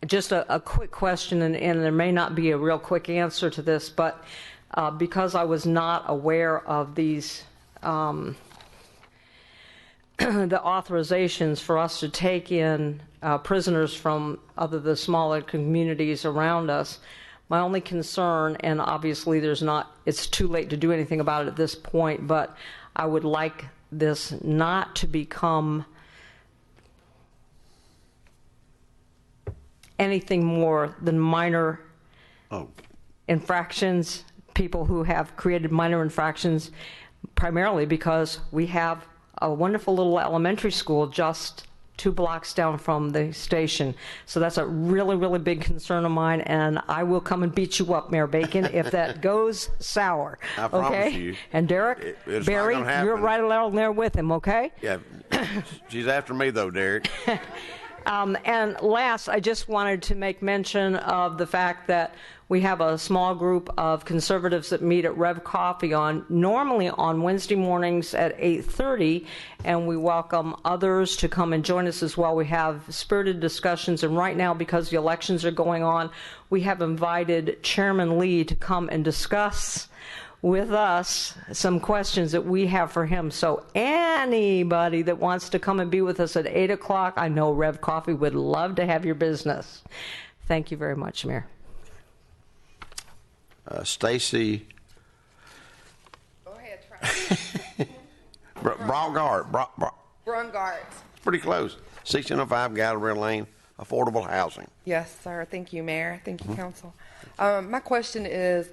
just a quick question, and there may not be a real quick answer to this, but because I was not aware of these the authorizations for us to take in prisoners from the smaller communities around us, my only concern, and obviously it's too late to do anything about it at this point, but I would like this not to become anything more than minor infractions, people who have created minor infractions, primarily because we have a wonderful little elementary school just 2 blocks down from the station. So that's a really, really big concern of mine, and I will come and beat you up, Mayor Bacon, if that goes sour. I promise you. And Derek, It's Barry, not gonna happen. you're right along there with him, okay? Yeah, she's after me though, Derek. And last, I just wanted to make mention of the fact that we have a small group of conservatives that meet at Rev Coffee normally on Wednesday mornings at 8:30, and we welcome others to come and join us as well. We have spirited discussions, and right now, because the elections are going on, we have invited Chairman Lee to come and discuss with us some questions that we have for him. So anybody that wants to come and be with us at 8 o'clock, I know Rev Coffee would love to have your business. Thank you very much, Mayor. Stacy. Go ahead, try. Brungart. Pretty close. 1605 Gallery Lane, affordable housing. Yes, sir. Thank you, Mayor. Thank you, Council. My question is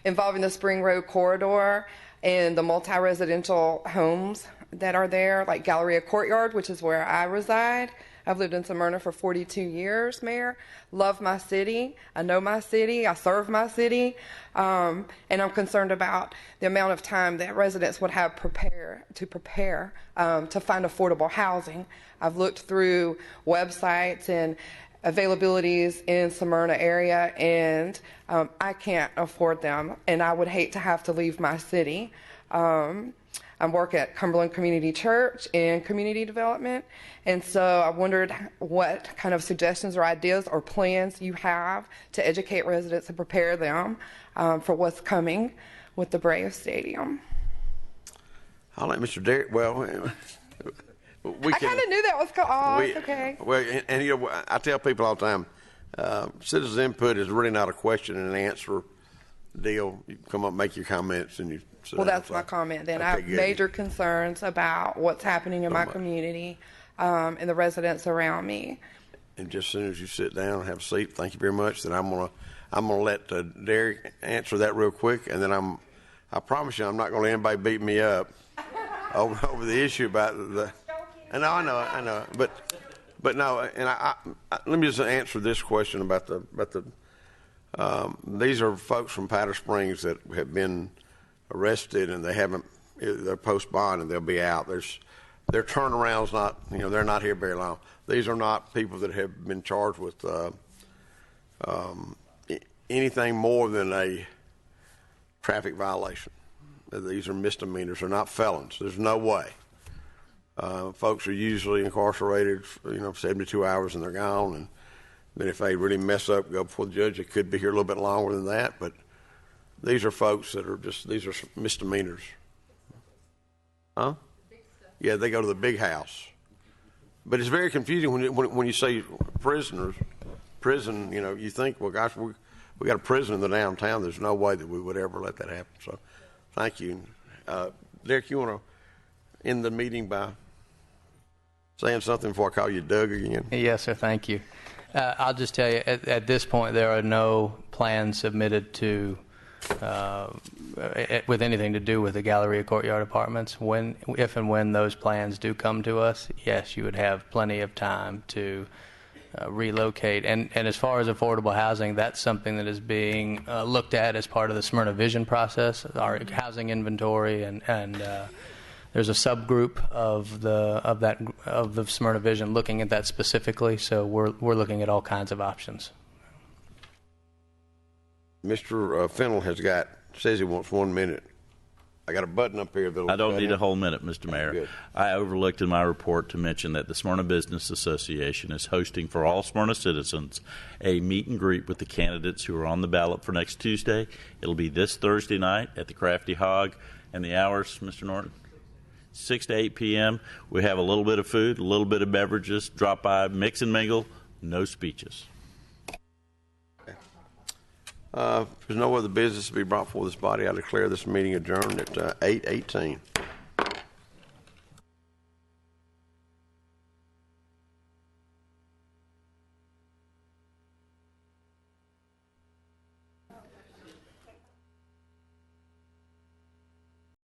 involving the Spring Road corridor and the multi-residential homes that are there, like Galleria Courtyard, which is where I reside. I've lived in Smyrna for 42 years, Mayor. Love my city. I know my city. I serve my city. And I'm concerned about the amount of time that residents would have to prepare to find affordable housing. I've looked through websites and availabilities in Smyrna area, and I can't afford them, and I would hate to have to leave my city. I work at Cumberland Community Church in community development, and so I wondered what kind of suggestions or ideas or plans you have to educate residents and prepare them for what's coming with the Braves Stadium. I'll let Mr. Derek, I kind of knew that was it's okay. Well, and you know, I tell people all the time, citizens input is really not a question and an answer deal. You come up, make your comments, and you Well, that's my comment then. I have major concerns about what's happening in my community and the residents around me. And just as soon as you sit down and have a seat, thank you very much. Then I'm gonna let Derek answer that real quick, and then I promise you I'm not gonna let anybody beat me up over the issue about the. And I know, but no. And I let me just answer this question about the. These are folks from Powder Springs that have been arrested, and they're post bond, and they'll be out. Their turnaround's not, they're not here very long. These are not people that have been charged with anything more than a traffic violation. These are misdemeanors. They're not felons. There's no way. Folks are usually incarcerated, 72 hours and they're gone. And then if they really mess up, go before the judge, they could be here a little bit longer than that. But these are folks that are these are misdemeanors. Huh? Yeah, they go to the big house. But it's very confusing when you say prison, you think, well, gosh, we got a prison in the downtown. There's no way that we would ever let that happen. So thank you. Derek, you want to end the meeting by saying something before I call you Doug again? Yes, sir. Thank you. I'll just tell you, at this point, there are no plans submitted to with anything to do with the Galleria Courtyard Apartments. If and when those plans do come to us, yes, you would have plenty of time to relocate. And as far as affordable housing, that's something that is being looked at as part of the Smyrna Vision process, our housing inventory, and there's a subgroup of the Smyrna Vision looking at that specifically. So we're looking at all kinds of options. Mr. Fennell says he wants 1 minute. I got a button up here. I don't need a whole minute, Mr. Mayor. Good. I overlooked in my report to mention that the Smyrna Business Association is hosting for all Smyrna citizens a meet and greet with the candidates who are on the ballot for next Tuesday. It'll be this Thursday night at the Crafty Hog, and the hours, Mr. Norton? 6 to 8 p.m. We have a little bit of food, a little bit of beverages. Drop by, mix and mingle, no speeches. If there's no other business to be brought before this body, I declare this meeting adjourned at 8:18.